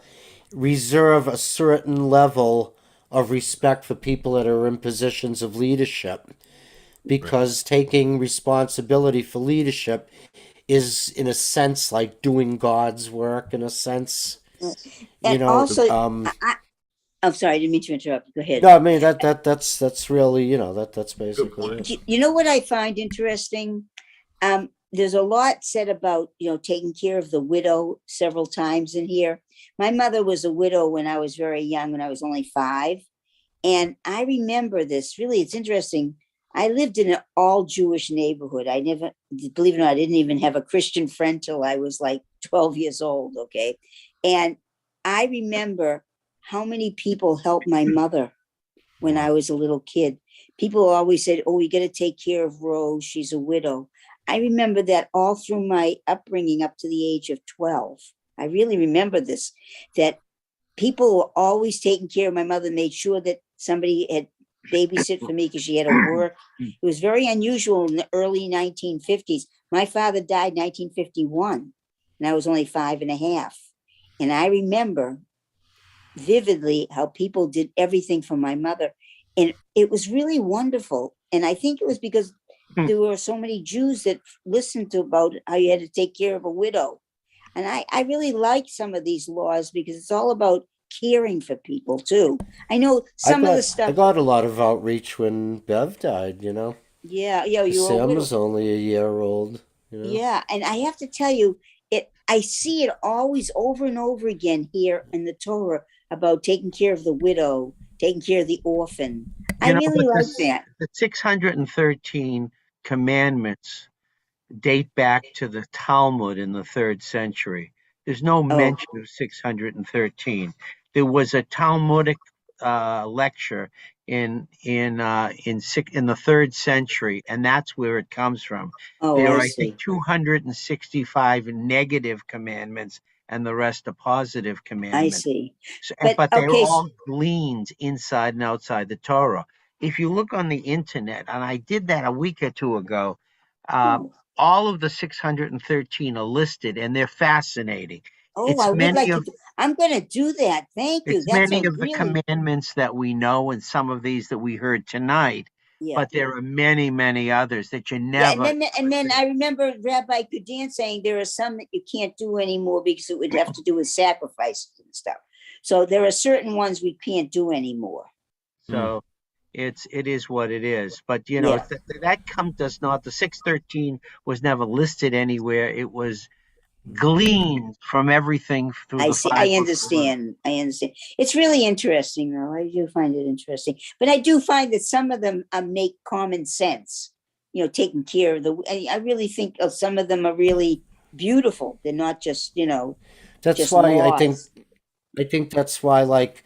reserve a certain level of respect for people that are in positions of leadership,
Right.
because taking responsibility for leadership is in a sense like doing God's work in a sense. You
And
know,
also, I'm sorry, I didn't mean to interrupt. Go ahead.
no, I mean that's really that's
Good
basically
point.
it.
You know what I find interesting? There's a lot said about, taking care of the widow several times in here. My mother was a widow when I was very young, when I was only 5. And I remember this. Really, it's interesting. I lived in an all Jewish neighborhood. I never, believe it or not, I didn't even have a Christian friend till I was like 12 years old. Okay. And I remember how many people helped my mother when I was a little kid. People always said, "Oh, you got to take care of Rose. She's a widow." I remember that all through my upbringing up to the age of 12. I really remember this, that people were always taking care of my mother, made sure that somebody had babysit for me because she had to work. It was very unusual in the early 1950s. My father died 1951, and I was only 5 and a half. And I remember vividly how people did everything for my mother. And it was really wonderful. And I think it was because there were so many Jews that listened to about how you had to take care of a widow. And I really like some of these laws because it's all about caring for people too. I know
I
some of the
got I
stuff.
got a lot of outreach when Bev died.
Yeah, yeah, you were a
Sam
widow.
was only a year old.
Yeah, and I have to tell you, I see it always over and over again here in the Torah about taking care of the widow, taking care of the orphan. I really
But
like that.
the 613 commandments date back to the Talmud in the 3rd century. There's no
Oh,
mention of 613. There was a Talmudic lecture in the 3rd century, and that's where it comes from.
oh,
There
I
are, I think,
see.
265 negative commandments, and the rest are positive
I
commandments.
see.
So,
But
but they're
okay,
all gleaned inside and outside the Torah. If you look on the internet, and I did that a week or two ago, uh,
oh,
all of the 613 are listed, and they're fascinating.
oh,
It's
I would
many
like
of
to. I'm going to do that. Thank you.
it's
That's
many
a
of the
really,
commandments that we know, and some of these that we heard tonight.
yeah.
But there are many, many others that you
Yeah,
never.
and then I remember Rabbi Gudan saying there are some that you can't do anymore because it would have to do with sacrifices and stuff. So there are certain ones we can't do anymore.
Mm.
So it is what it is. But
Yeah,
that come does not. The 613 was never listed anywhere. It was gleaned from everything through
I
the
see.
five
I
books of the Bible.
understand. I understand. It's really interesting, though. I do find it interesting, but I do find that some of them make common sense. Taking care of the. I really think of some of them are really beautiful. They're not just
That's
just
why
laws.
I think that's why like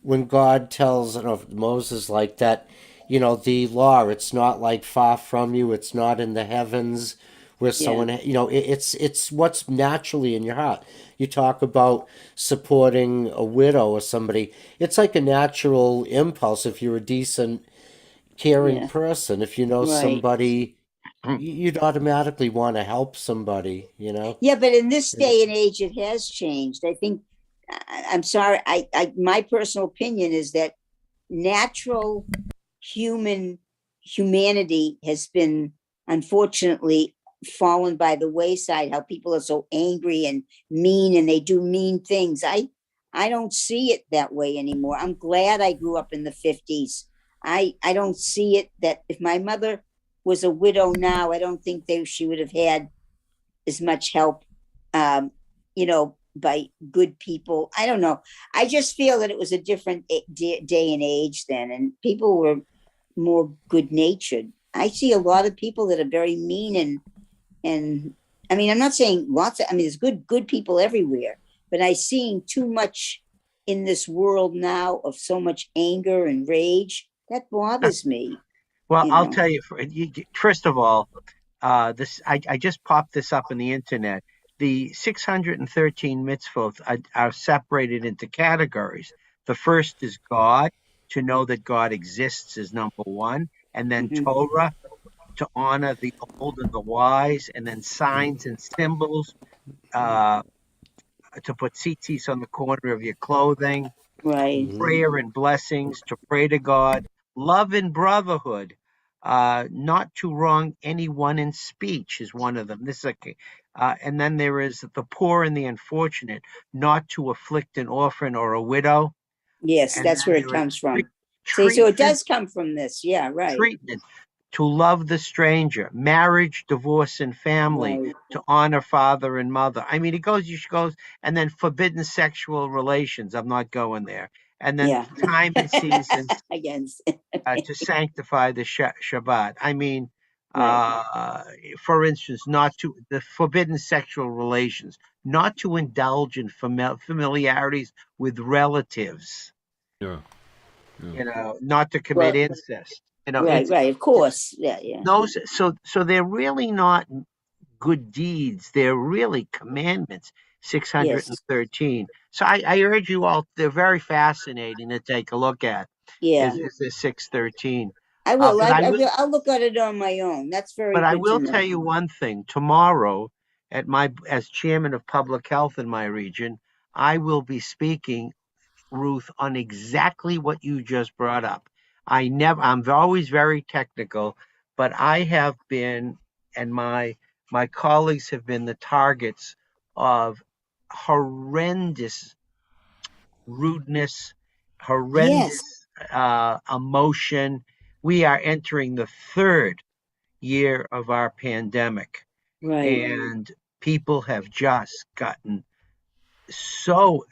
when God tells I don't know Moses like that, the law, it's not like far from you, it's not in the heavens where
Yeah,
someone it's what's naturally in your heart. You talk about supporting a widow or somebody. It's like a natural impulse if you're a decent, caring
yeah,
person. If you know
right.
somebody, you'd automatically want to help somebody.
Yeah, but in this day and age, it has changed. I think. I'm sorry. My personal opinion is that natural humanity has been unfortunately fallen by the wayside. How people are so angry and mean, and they do mean things. I don't see it that way anymore. I'm glad I grew up in the 50s. I don't see it that if my mother was a widow now, I don't think she would have had as much help, by good people. I don't know. I just feel that it was a different day and age then, and people were more good natured. I see a lot of people that are very mean and I mean, I'm not saying lots of. I mean, there's good people everywhere, but I seeing too much in this world now of so much anger and rage. That bothers me.
Well,
You
I'll
know.
tell you, first of all, I just popped this up on the internet. The 613 mitzvot are separated into categories. The first is God, to know that God exists is number one, and then
Mhm.
Torah, to honor the old and the wise, and then signs and symbols, uh, to put tzitzis on the corner of your clothing,
Right.
prayer and blessings, to pray to God, love and brotherhood, not to wrong anyone in speech is one of them. This is and then there is the poor and the unfortunate, not to afflict an orphan or a widow.
Yes,
And
that's
then
where it
there is
comes from. See, so it does come from this. Yeah, right.
treatment, to love the stranger, marriage, divorce, and family,
Right.
to honor father and mother. I mean, it goes, and then forbidden sexual relations. I'm not going there. And then
Yeah.
time and seasons,
Against.
to sanctify the Shabbat. I mean,
Right.
uh, for instance, not to the forbidden sexual relations, not to indulge in familiarities with relatives,
Yeah. Yeah.
not to commit
Well,
incest.
right, right. Of
It's
course. Yeah, yeah.
those. So they're really not good deeds. They're really commandments.
Yes.
613. So I urge you all. They're very fascinating to take a look at.
Yeah.
Is the 613?
I will.
But I
I
will.
will. I'll look at it on my own. That's very
But I
good to
will tell
know.
you one thing. Tomorrow, as chairman of public health in my region, I will be speaking, Ruth, on exactly what you just brought up. I'm always very technical, but I have been, and my colleagues have been the targets of horrendous rudeness,
Yes.
horrendous emotion. We are entering the third year of our pandemic,
Right.
and people have just gotten so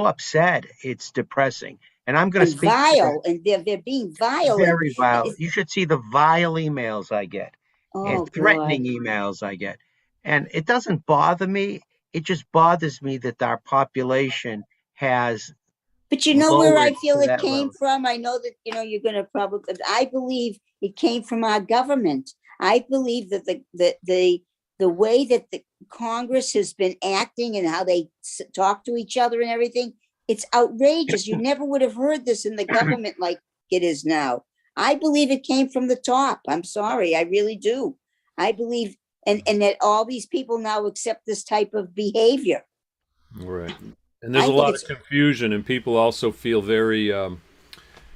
upset. It's depressing. And I'm going to
And
speak today.
vile, and they're being vile, and
Very vile.
it's,
You should see the vile emails I get and
oh
threatening
God.
emails I get. And it doesn't bother me. It just bothers me that our population has
But you know where I
lowered
feel
to
it
that
came
level.
from? I know that you're going to probably. I believe it came from our government. I believe that the way that the Congress has been acting and how they talk to each other and everything, it's outrageous. You never would have heard this in the government like it is now. I believe it came from the top. I'm sorry, I really do. I believe, and that all these people now accept this type of behavior.
Right. And there's
I
a
think
lot of
it's
confusion, and people also feel very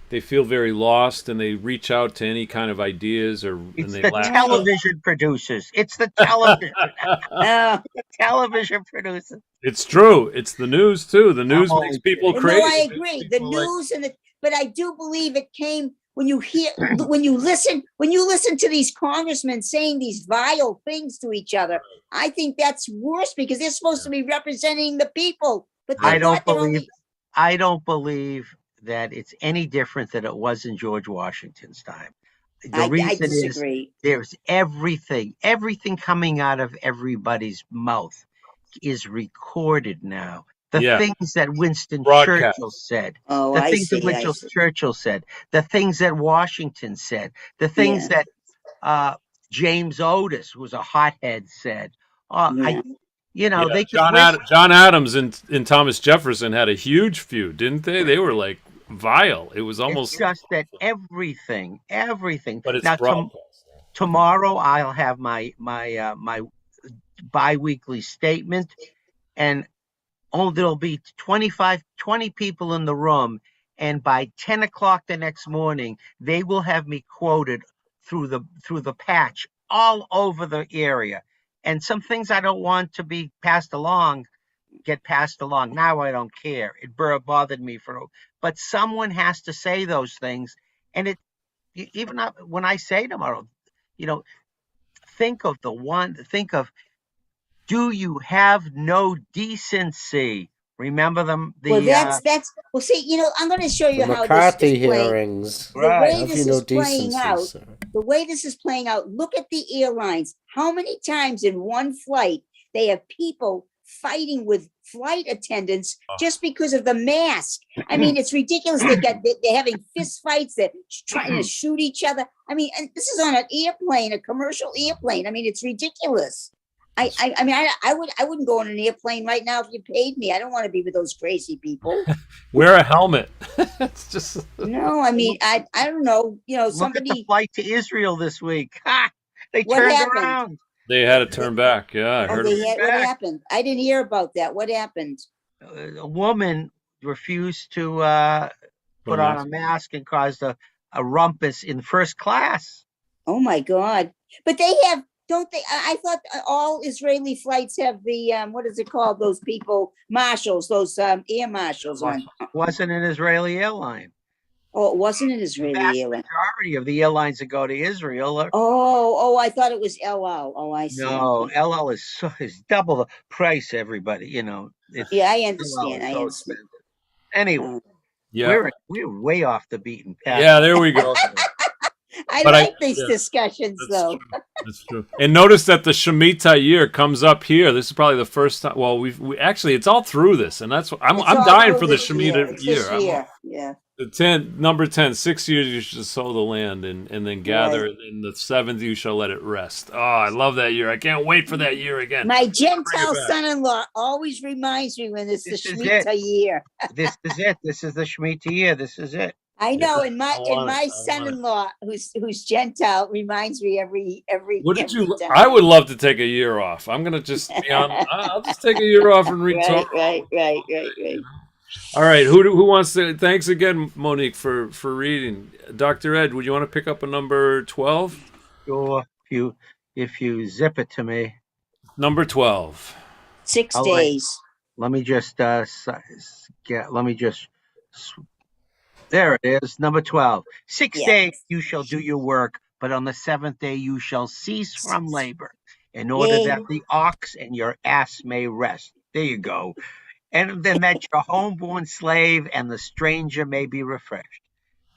they feel very lost, and they reach out to any kind of ideas, and
It's
they
the
lack.
right.
television producers. It's the television,
Uh,
the television producers.
It's true. It's the news too. The
I'm
news makes
only
people
kidding.
No,
crazy.
I
It makes
agree. The
people like,
news but I do believe it came when when you listen to these congressmen saying these vile things to each other. I think that's worse because they're supposed to be representing the people, but they're
I
right.
not.
don't
They're
believe
only.
I don't believe that it's any different than it was in George Washington's time. The
I
reason is
disagree.
there's everything coming out of everybody's mouth is recorded now. The
Yeah,
things that Winston Churchill
broadcast.
said,
Oh,
the
I
things that
see. I
Winston
see.
Churchill said, the things that Washington said, the things
Yeah,
that uh, James Otis, who was a hothead, said.
yeah.
They
Yeah,
could list.
John Adams and Thomas Jefferson had a huge feud, didn't they? They were like vile. It was
It's
almost,
just that everything.
but it's
Now,
broadcast.
tomorrow I'll have my biweekly statement, and there'll be 20 people in the room, and by 10 o'clock the next morning, they will have me quoted through the patch all over the area, and some things I don't want to be passed along get passed along. Now I don't care. It bothered me but someone has to say those things, and even when I say tomorrow, you know, think of, do you have no decency? Remember them,
Well,
the,
that's well. See, I'm going to show
The
you how this is
McCarthy
playing.
hearings.
The
right.
way
Have
this
you no
is playing
decency,
out,
sir?
the way this is playing out, look at the airlines. How many times in one flight they have people fighting with flight attendants just because of the mask. I mean, it's ridiculous. They're having fist fights. They're trying to shoot each other. I mean, and this is on an airplane, a commercial airplane. I mean, it's ridiculous. I mean, I wouldn't go on an airplane right now if you paid me. I don't want to be with those crazy people.
Wear a helmet. It's just
No, I mean, I don't know. You know,
Look at the
somebody.
flight to Israel this week. Ha! They
What
turned
happened?
around.
they had to turn back. Yeah, I
Oh,
heard.
what
back.
happened? I didn't hear about that. What happened?
A woman refused to put on a mask and caused a rumpus in first class.
Oh my God! But they have, don't they? I thought all Israeli flights have the what is it called? Those people, marshals, those air marshals on.
Wasn't an Israeli airline.
Oh, it wasn't an
The
Israeli
vast
airline.
majority of the airlines that go to Israel are
Oh, I thought it was El Al. Oh, I see.
no.
Okay.
LL is double the price. Everybody, you know, it's
Yeah, I
LL
understand.
is
I
so
understand.
expensive. Anyway,
Yeah,
we're way off the beaten path.
yeah. There we go.
I
But
like these
yeah,
discussions,
that's
though.
true. That's true. And notice that the Shemitah year comes up here. This is probably the first time. Well, we actually it's all through this, and that's what I'm
It's all
dying
through
for the
this year.
Shemitah
It's
year.
this year. Yeah.
The number 10, 6 years you should sow the land and then gather,
Right.
and in the seventh you shall let it rest. Oh, I love that year. I can't wait for that year again.
My
Bring
Gentile
it back.
son-in-law always reminds me when it's the
This is
Shemitah year.
This is it. This is the Shemitah year. This is it.
I know,
Yeah,
and
I want it.
my
I want it.
son-in-law, who's Gentile, reminds me every
Wouldn't you?
time.
I would love to take a year off. I'm gonna just be on. I'll just take a year off and read Torah.
Right.
All right. Who wants to? Thanks again, Monique, for reading. Dr. Ed, would you want to pick up a number 12?
Sure. If you zip it to me,
Number 12.
6
I'll like-
days.
let me just there it is, number 12. 6
Yeah.
days you shall do your work, but on the seventh day you shall cease from labor, in order
Yay.
that the ox and your ass may rest. There you go. And then that your homeborn slave and the stranger may be refreshed.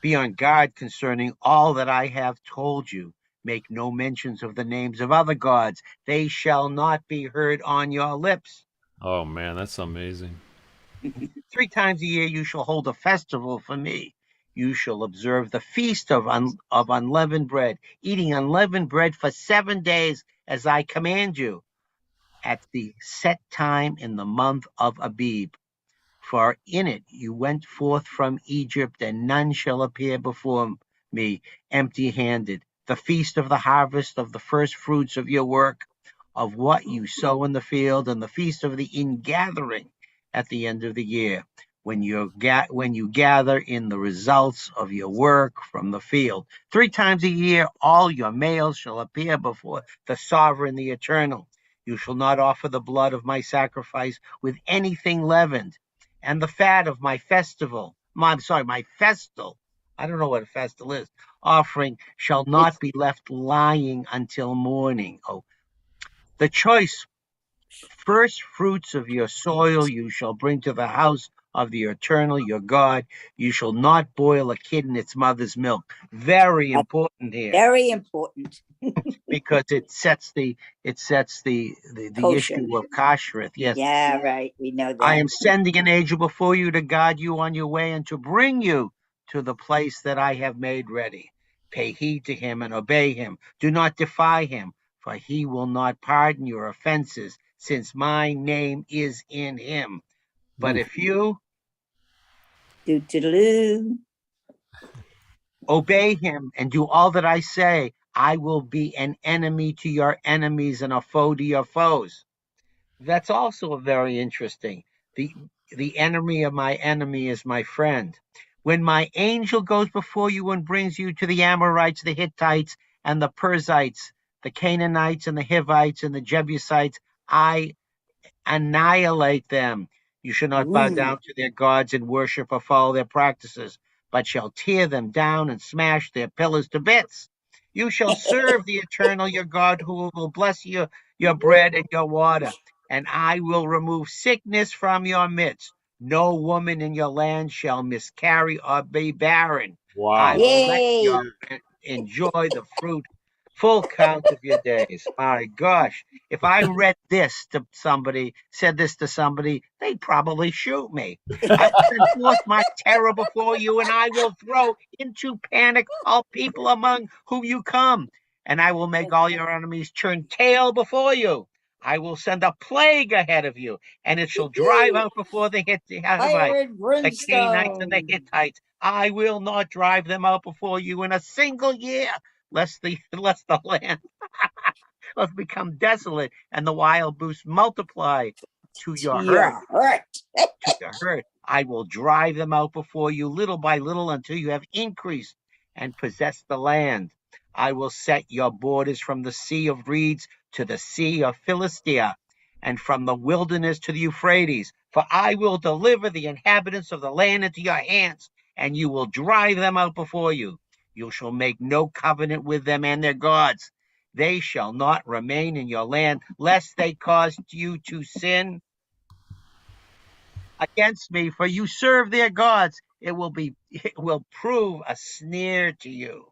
Be on guard concerning all that I have told you. Make no mentions of the names of other gods. They shall not be heard on your lips.
Oh man, that's amazing.
3 times a year you shall hold a festival for me. You shall observe the feast of unleavened bread, eating unleavened bread for 7 days, as I command you, at the set time in the month of Abib. For in it you went forth from Egypt, and none shall appear before me empty-handed. The feast of the harvest of the first fruits of your work, of what you sow in the field, and the feast of the ingathering at the end of the year, when you gather in the results of your work from the field. 3 times a year all your males shall appear before the sovereign, the eternal. You shall not offer the blood of my sacrifice with anything leavened, and the fat of my festival, my festal, I don't know what a festal is, offering shall not be left lying until morning. Oh, the choice first fruits of your soil you shall bring to the house of the eternal your God. You shall not boil a kid in its mother's milk. Very important here,
Very important.
because it sets the
Kosher.
issue of kashrut. Yes.
Yeah, right. We know that.
I am sending an angel before you to guard you on your way and to bring you to the place that I have made ready. Pay heed to him and obey him. Do not defy him, for he will not pardon your offenses, since my name is in him. But if you
Do.
obey him and do all that I say, I will be an enemy to your enemies and a foe to your foes. That's also very interesting. The enemy of my enemy is my friend. When my angel goes before you and brings you to the Amorites, the Hittites, and the Perizzites, the Canaanites, and the Hivites, and the Jebusites, I annihilate them. You shall not bow down to their gods and worship or follow their practices, but shall tear them down and smash their pillars to bits. You shall serve the eternal your God, who will bless your bread and your water, and I will remove sickness from your midst. No woman in your land shall miscarry or be barren.
Wow.
I will let
Yay.
you enjoy the fruit full count of your days. My gosh, if I read this to somebody, said this to somebody, they'd probably shoot me. I will send forth my terror before you, and I will throw into panic all people among whom you come, and I will make all your enemies turn tail before you. I will send a plague ahead of you, and it shall drive out before the
Fire
Hivites,
and
the Canaanites, and the
brimstone.
Hittites. I will not drive them out before you in a single year, lest the land must become desolate and the wild beasts multiply to your hurt.
Yeah, hurt.
To your hurt. I will drive them out before you little by little until you have increased and possessed the land. I will set your borders from the Sea of Reeds to the Sea of Philistia, and from the wilderness to the Euphrates. For I will deliver the inhabitants of the land into your hands, and you will drive them out before you. You shall make no covenant with them and their gods. They shall not remain in your land, lest they cause you to sin against me, for you serve their gods. It will prove a snare to you.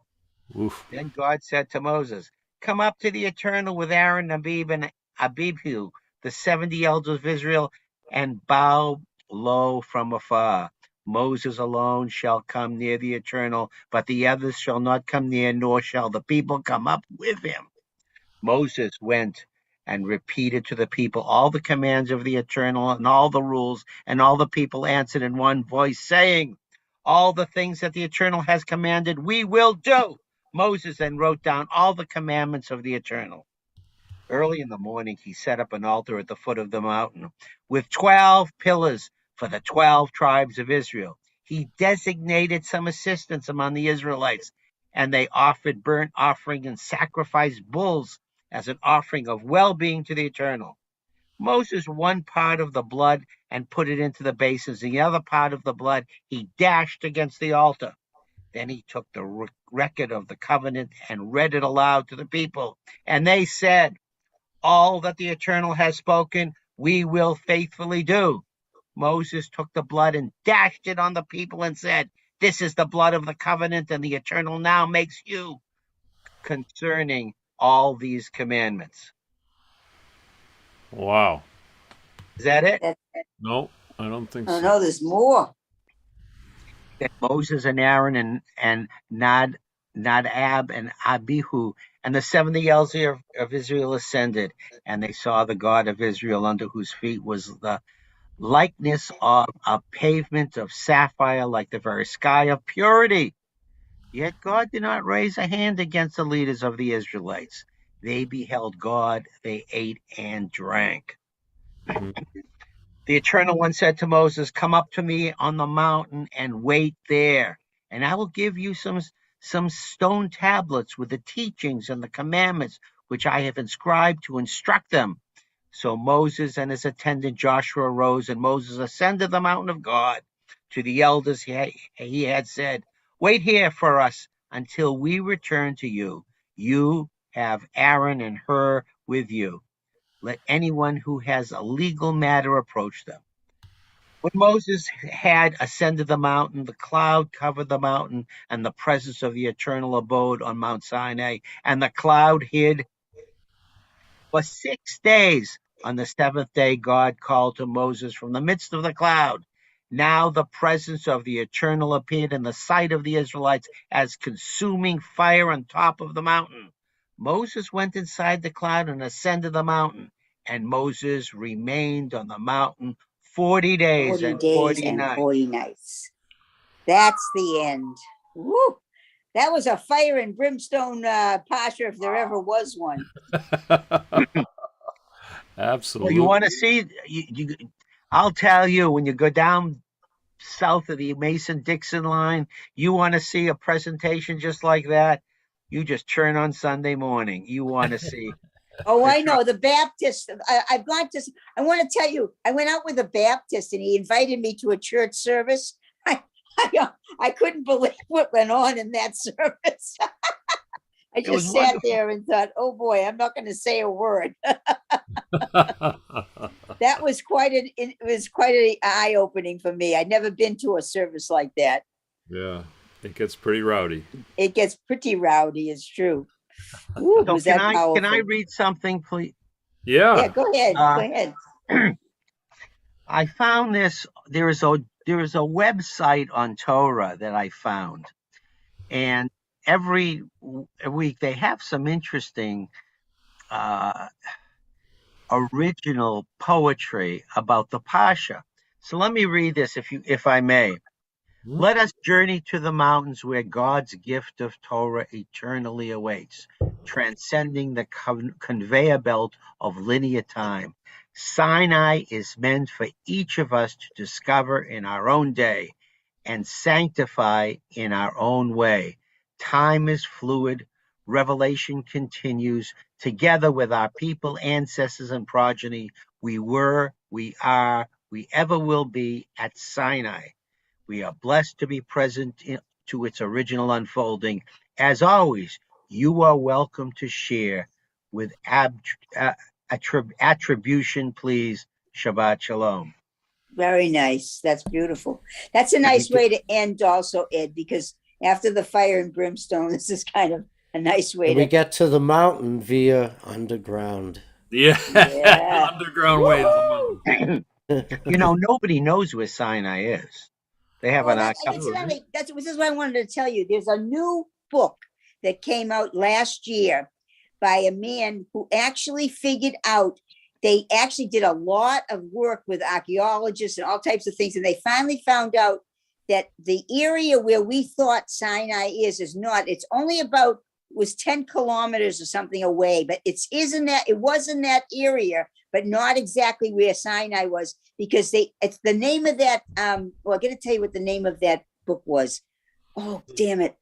Oof.
Then God said to Moses, come up to the Eternal with Aaron, Nabib, and Abihu, the 70 elders of Israel, and bow low from afar. Moses alone shall come near the Eternal, but the others shall not come near, nor shall the people come up with him. Moses went and repeated to the people all the commands of the Eternal and all the rules, and all the people answered in one voice, saying, all the things that the Eternal has commanded, we will do. Moses then wrote down all the commandments of the Eternal. Early in the morning, he set up an altar at the foot of the mountain with 12 pillars for the 12 tribes of Israel. He designated some assistants among the Israelites, and they offered burnt offering and sacrificed bulls as an offering of well-being to the Eternal. Moses one part of the blood and put it into the basins. The other part of the blood he dashed against the altar. Then he took the record of the covenant and read it aloud to the people. And they said, all that the Eternal has spoken, we will faithfully do. Moses took the blood and dashed it on the people and said, this is the blood of the covenant, and the Eternal now makes you concerning all these commandments.
Wow.
Is that it?
No, I don't think
Oh
so.
no, there's more.
Then Moses and Aaron and Nadab and Abihu and the 70 elders of Israel ascended, and they saw the God of Israel, under whose feet was the likeness of a pavement of sapphire, like the very sky of purity. Yet God did not raise a hand against the leaders of the Israelites. They beheld God, they ate and drank.
Mhm.
The Eternal One said to Moses, come up to me on the mountain and wait there, and I will give you some stone tablets with the teachings and the commandments which I have inscribed to instruct them. So Moses and his attendant Joshua rose, and Moses ascended the mountain of God. To the elders he had said, wait here for us until we return to you. You have Aaron and Hur with you. Let anyone who has a legal matter approach them. When Moses had ascended the mountain, the cloud covered the mountain, and the presence of the Eternal abode on Mount Sinai, and the cloud hid for 6 days. On the seventh day, God called to Moses from the midst of the cloud. Now the presence of the Eternal appeared in the sight of the Israelites as consuming fire on top of the mountain. Moses went inside the cloud and ascended the mountain, and Moses remained on the mountain 40 days
40
and
days
40
and
nights.
40 nights. That's the end. Woo! That was a fire and brimstone pasture if there ever was one.
Absolutely.
You want to see? I'll tell you, when you go down south of the Mason-Dixon line, you want to see a presentation just like that, you just turn on Sunday morning. You want to see.
Oh, I know the Baptist. I've gone to. I want to tell you, I went out with a Baptist, and he invited me to a church service. I couldn't believe what went on in that service. I
was
just sat
wonderful.
there and thought, "Oh boy, I'm not going to say a word." That was quite an. It was quite an eye opening for me. I'd never been to a service like that.
Yeah, it gets pretty rowdy.
It gets pretty rowdy. It's true. Ooh,
So
was that powerful?
can I read something, please?
Yeah,
Yeah.
go ahead. Go ahead.
I found this. There is a website on Torah that I found, and every week they have some interesting original poetry about the Pasha. So let me read this, if I may. Let us journey to the mountains where God's gift of Torah eternally awaits, transcending the conveyor belt of linear time. Sinai is meant for each of us to discover in our own day and sanctify in our own way. Time is fluid. Revelation continues. Together with our people, ancestors, and progeny, we were, we are, we ever will be at Sinai. We are blessed to be present to its original unfolding. As always, you are welcome to share with attribution, please. Shabbat Shalom.
Very nice. That's beautiful. That's a nice way to end also, Ed, because after the fire and brimstone, this is kind of a nice way
And
to
we get to the mountain via underground.
Yeah.
Yeah.
Underground way to the mountain.
Nobody knows where Sinai is. They have
Well,
an
incidentally, this is what I wanted to tell you. There's a new book that came out last year by a man who actually figured out. They actually did a lot of work with archaeologists and all types of things, and they finally found out that the area where we thought Sinai is not. It's only was 10 kilometers or something away, but it was in that area, but not exactly where Sinai was, because it's the name of that. Well, I got to tell you what the name of that book was. Oh, damn it.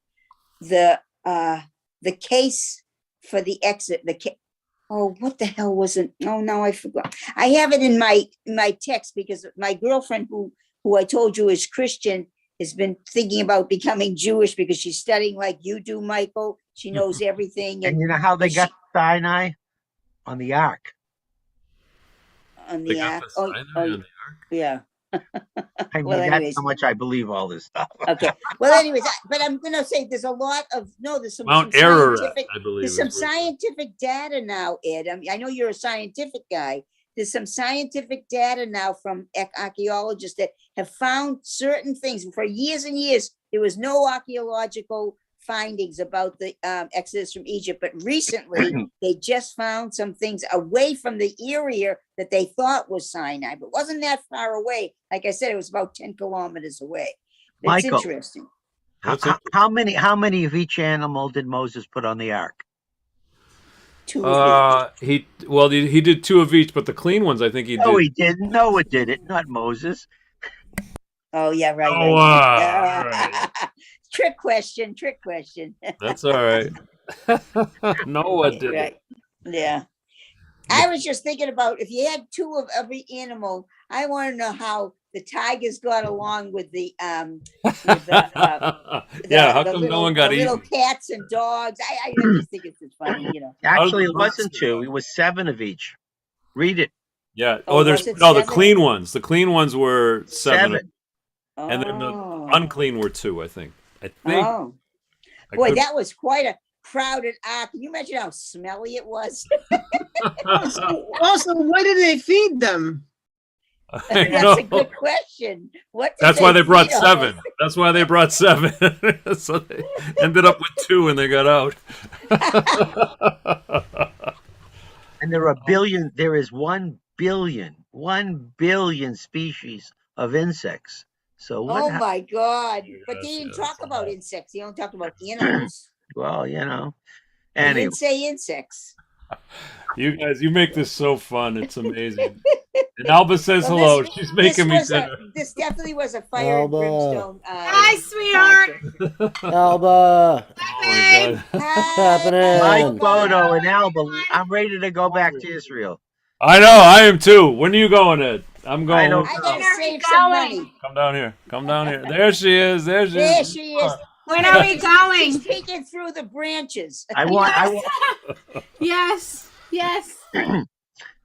The case for the exit, oh, what the hell was it? Oh, no, I forgot. I have it in my text because my girlfriend who I told you is Christian has been thinking about becoming Jewish because she's studying like you do, Michael. She knows everything.
And you know how they got Sinai? On the ark.
On
They
the
got
app.
the Sinai on the ark?
Yeah.
I mean,
Well,
that's
anyways.
how much I believe all this stuff.
Okay. Well, anyways, but I'm gonna say there's a lot of there's some
Mount
some
Ararat,
scientific
I believe.
there's some
is where-
scientific data now, Ed. I mean, I know you're a scientific guy. There's some scientific data now from archaeologists that have found certain things. For years and years, there was no archaeological findings about the Exodus from Egypt, but recently they just found some things away from the area that they thought was Sinai, but wasn't that far away. Like I said, it was about 10 kilometers away. It's
Michael.
interesting.
How many of each animal did Moses put on the ark?
Two of each.
He did two of each, but the clean ones I think he did.
No, he didn't. Noah did it, not Moses.
Oh yeah, right.
Noah,
right. Trick question.
That's all right. Noah did
Right.
it.
Yeah. I was just thinking about if you had two of every animal, I want to know how the tigers got along with the
Yeah, how come no one got
little
eaten?
cats and dogs. I just think it's funny,
Actually, it
the
wasn't
birds
two. It was 7 of each. Read it.
Yeah.
Oh,
The
was it seven?
clean ones. The clean ones were 7.
7.
And then the
Oh.
unclean were 2, I think.
Oh.
I
Boy,
could-
that was quite a crowded ark. Can you imagine how smelly it was?
Also, what did they feed them?
I
That's
know.
a good question.
That's why they brought
feed
7.
on
That's why they brought 7. So they ended up with 2 when they got out.
And there is 1 billion species of insects. So what?
Oh my God. But they
Yes,
didn't
yes,
talk
I
about
know.
insects. They don't talk about animals.
Well,
They
Anyway,
didn't say insects.
You guys, you make this so fun. It's amazing. And Alba says
Well,
hello.
this-
She's making me dinner.
This definitely was a fire and
Alba.
brimstone.
Hi, sweetheart.
Alba,
Oh my God.
happening?
Mike, Bodo, and Alba, I'm ready to go back to Israel.
I know. I am too. When are you going, Ed? I'm going.
I don't
I
know.
gotta
When are we
save some
going?
money.
Come down here. Come down here. There she is. There she
There
is.
she is.
When are we
She's
going?
peeking through the branches.
I want.
Yes, yes.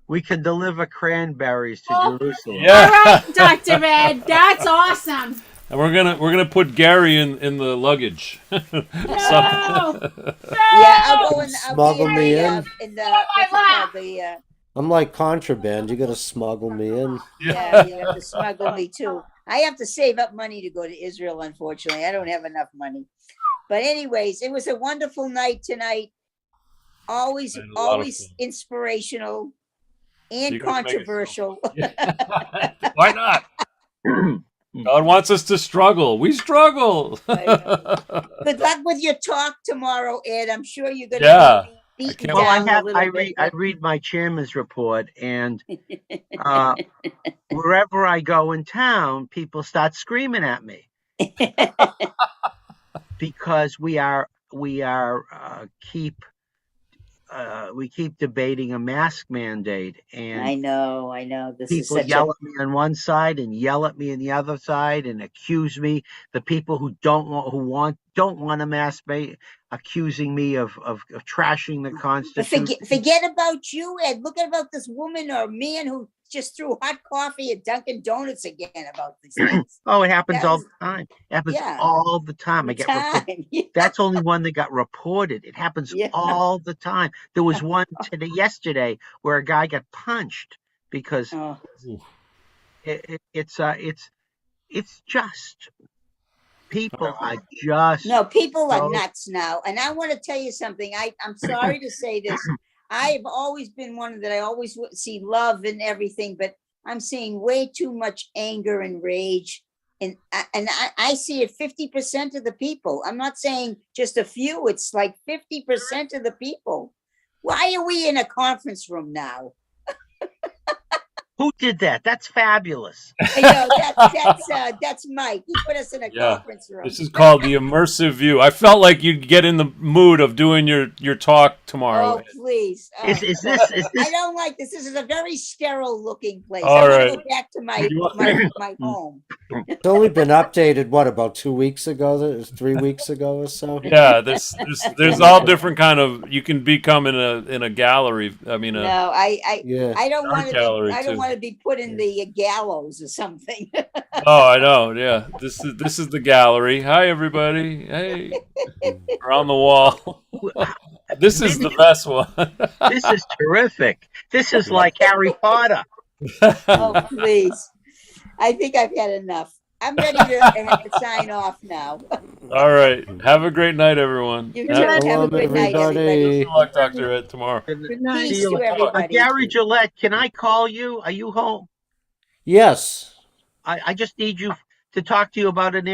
We can deliver cranberries to
Oh.
Jerusalem.
Yeah.
All right, Dr. Ed, that's awesome.
And we're gonna put Gary in the luggage.
No!
Yeah, I'll go in. I'll be
Smuggle me in.
in the what's it called? The
I'm like contraband. You gotta smuggle me in.
yeah, you have to smuggle me too. I have to save up money to go to Israel. Unfortunately, I don't have enough money. But anyways, it was a wonderful night tonight. Always,
I had a lot of
always
fun.
inspirational and
You gotta make it
controversial.
Why not? God wants us to struggle. We struggle.
Good luck with your talk tomorrow, Ed. I'm sure you're going to
Yeah.
be beaten
can't
Well,
down a little bit.
I read my chairman's report, and wherever I go in town, people start screaming at me because we keep debating a mask mandate, and
I know. This is
people
such
yell
a
at me on one side and yell at me on the other side and accuse me. The people who don't want a mask accusing me of trashing the
But
Constitution.
forget about you, Ed. Look at about this woman or man who just threw hot coffee at Dunkin' Donuts again about these things.
Oh, it happens
That
all
was-
the time. It happens
yeah.
all the time. I
The
get reported.
time. Yeah.
That's only one that got reported. It happens
Yeah.
all the time. There was one yesterday where a guy got punched because
Oh.
it's just people are just
No, people are
so-
nuts now. And I want to tell you something. I'm sorry to say this. I've always been one that I always see love and everything, but I'm seeing way too much anger and rage. And I see it 50% of the people. I'm not saying just a few. It's like 50% of the people. Why are we in a conference room now?
Who did that? That's fabulous.
You know, that's Mike. He put us in a
Yeah.
conference room.
This is called the immersive view. I felt like you'd get in the mood of doing your talk tomorrow.
Oh, please.
Is this
I don't like this. This is a very sterile looking place.
All
I want
right.
to go back to my home.
It's only been updated. What, about 2 weeks ago? 3 weeks ago or so?
Yeah, there's all different kind of. You can become in a gallery. I mean,
No, I
Yeah.
don't
art
want to.
gallery,
I don't
too.
want to be put in the gallows or something.
Oh, I know. Yeah, this is the gallery. Hi, everybody. Hey, we're on the wall. This is the best one.
This is terrific. This is like Harry Potter.
Oh, please. I think I've had enough. I'm ready to sign off now.
All right. Have a great night, everyone.
You too.
Have
Have a good night, everybody.
good luck, Dr. Ed, tomorrow.
Good night.
Peace
See you.
to everybody.
Gary Gillette, can I call you? Are you home?
Yes.
I just need you to talk to you about an issue.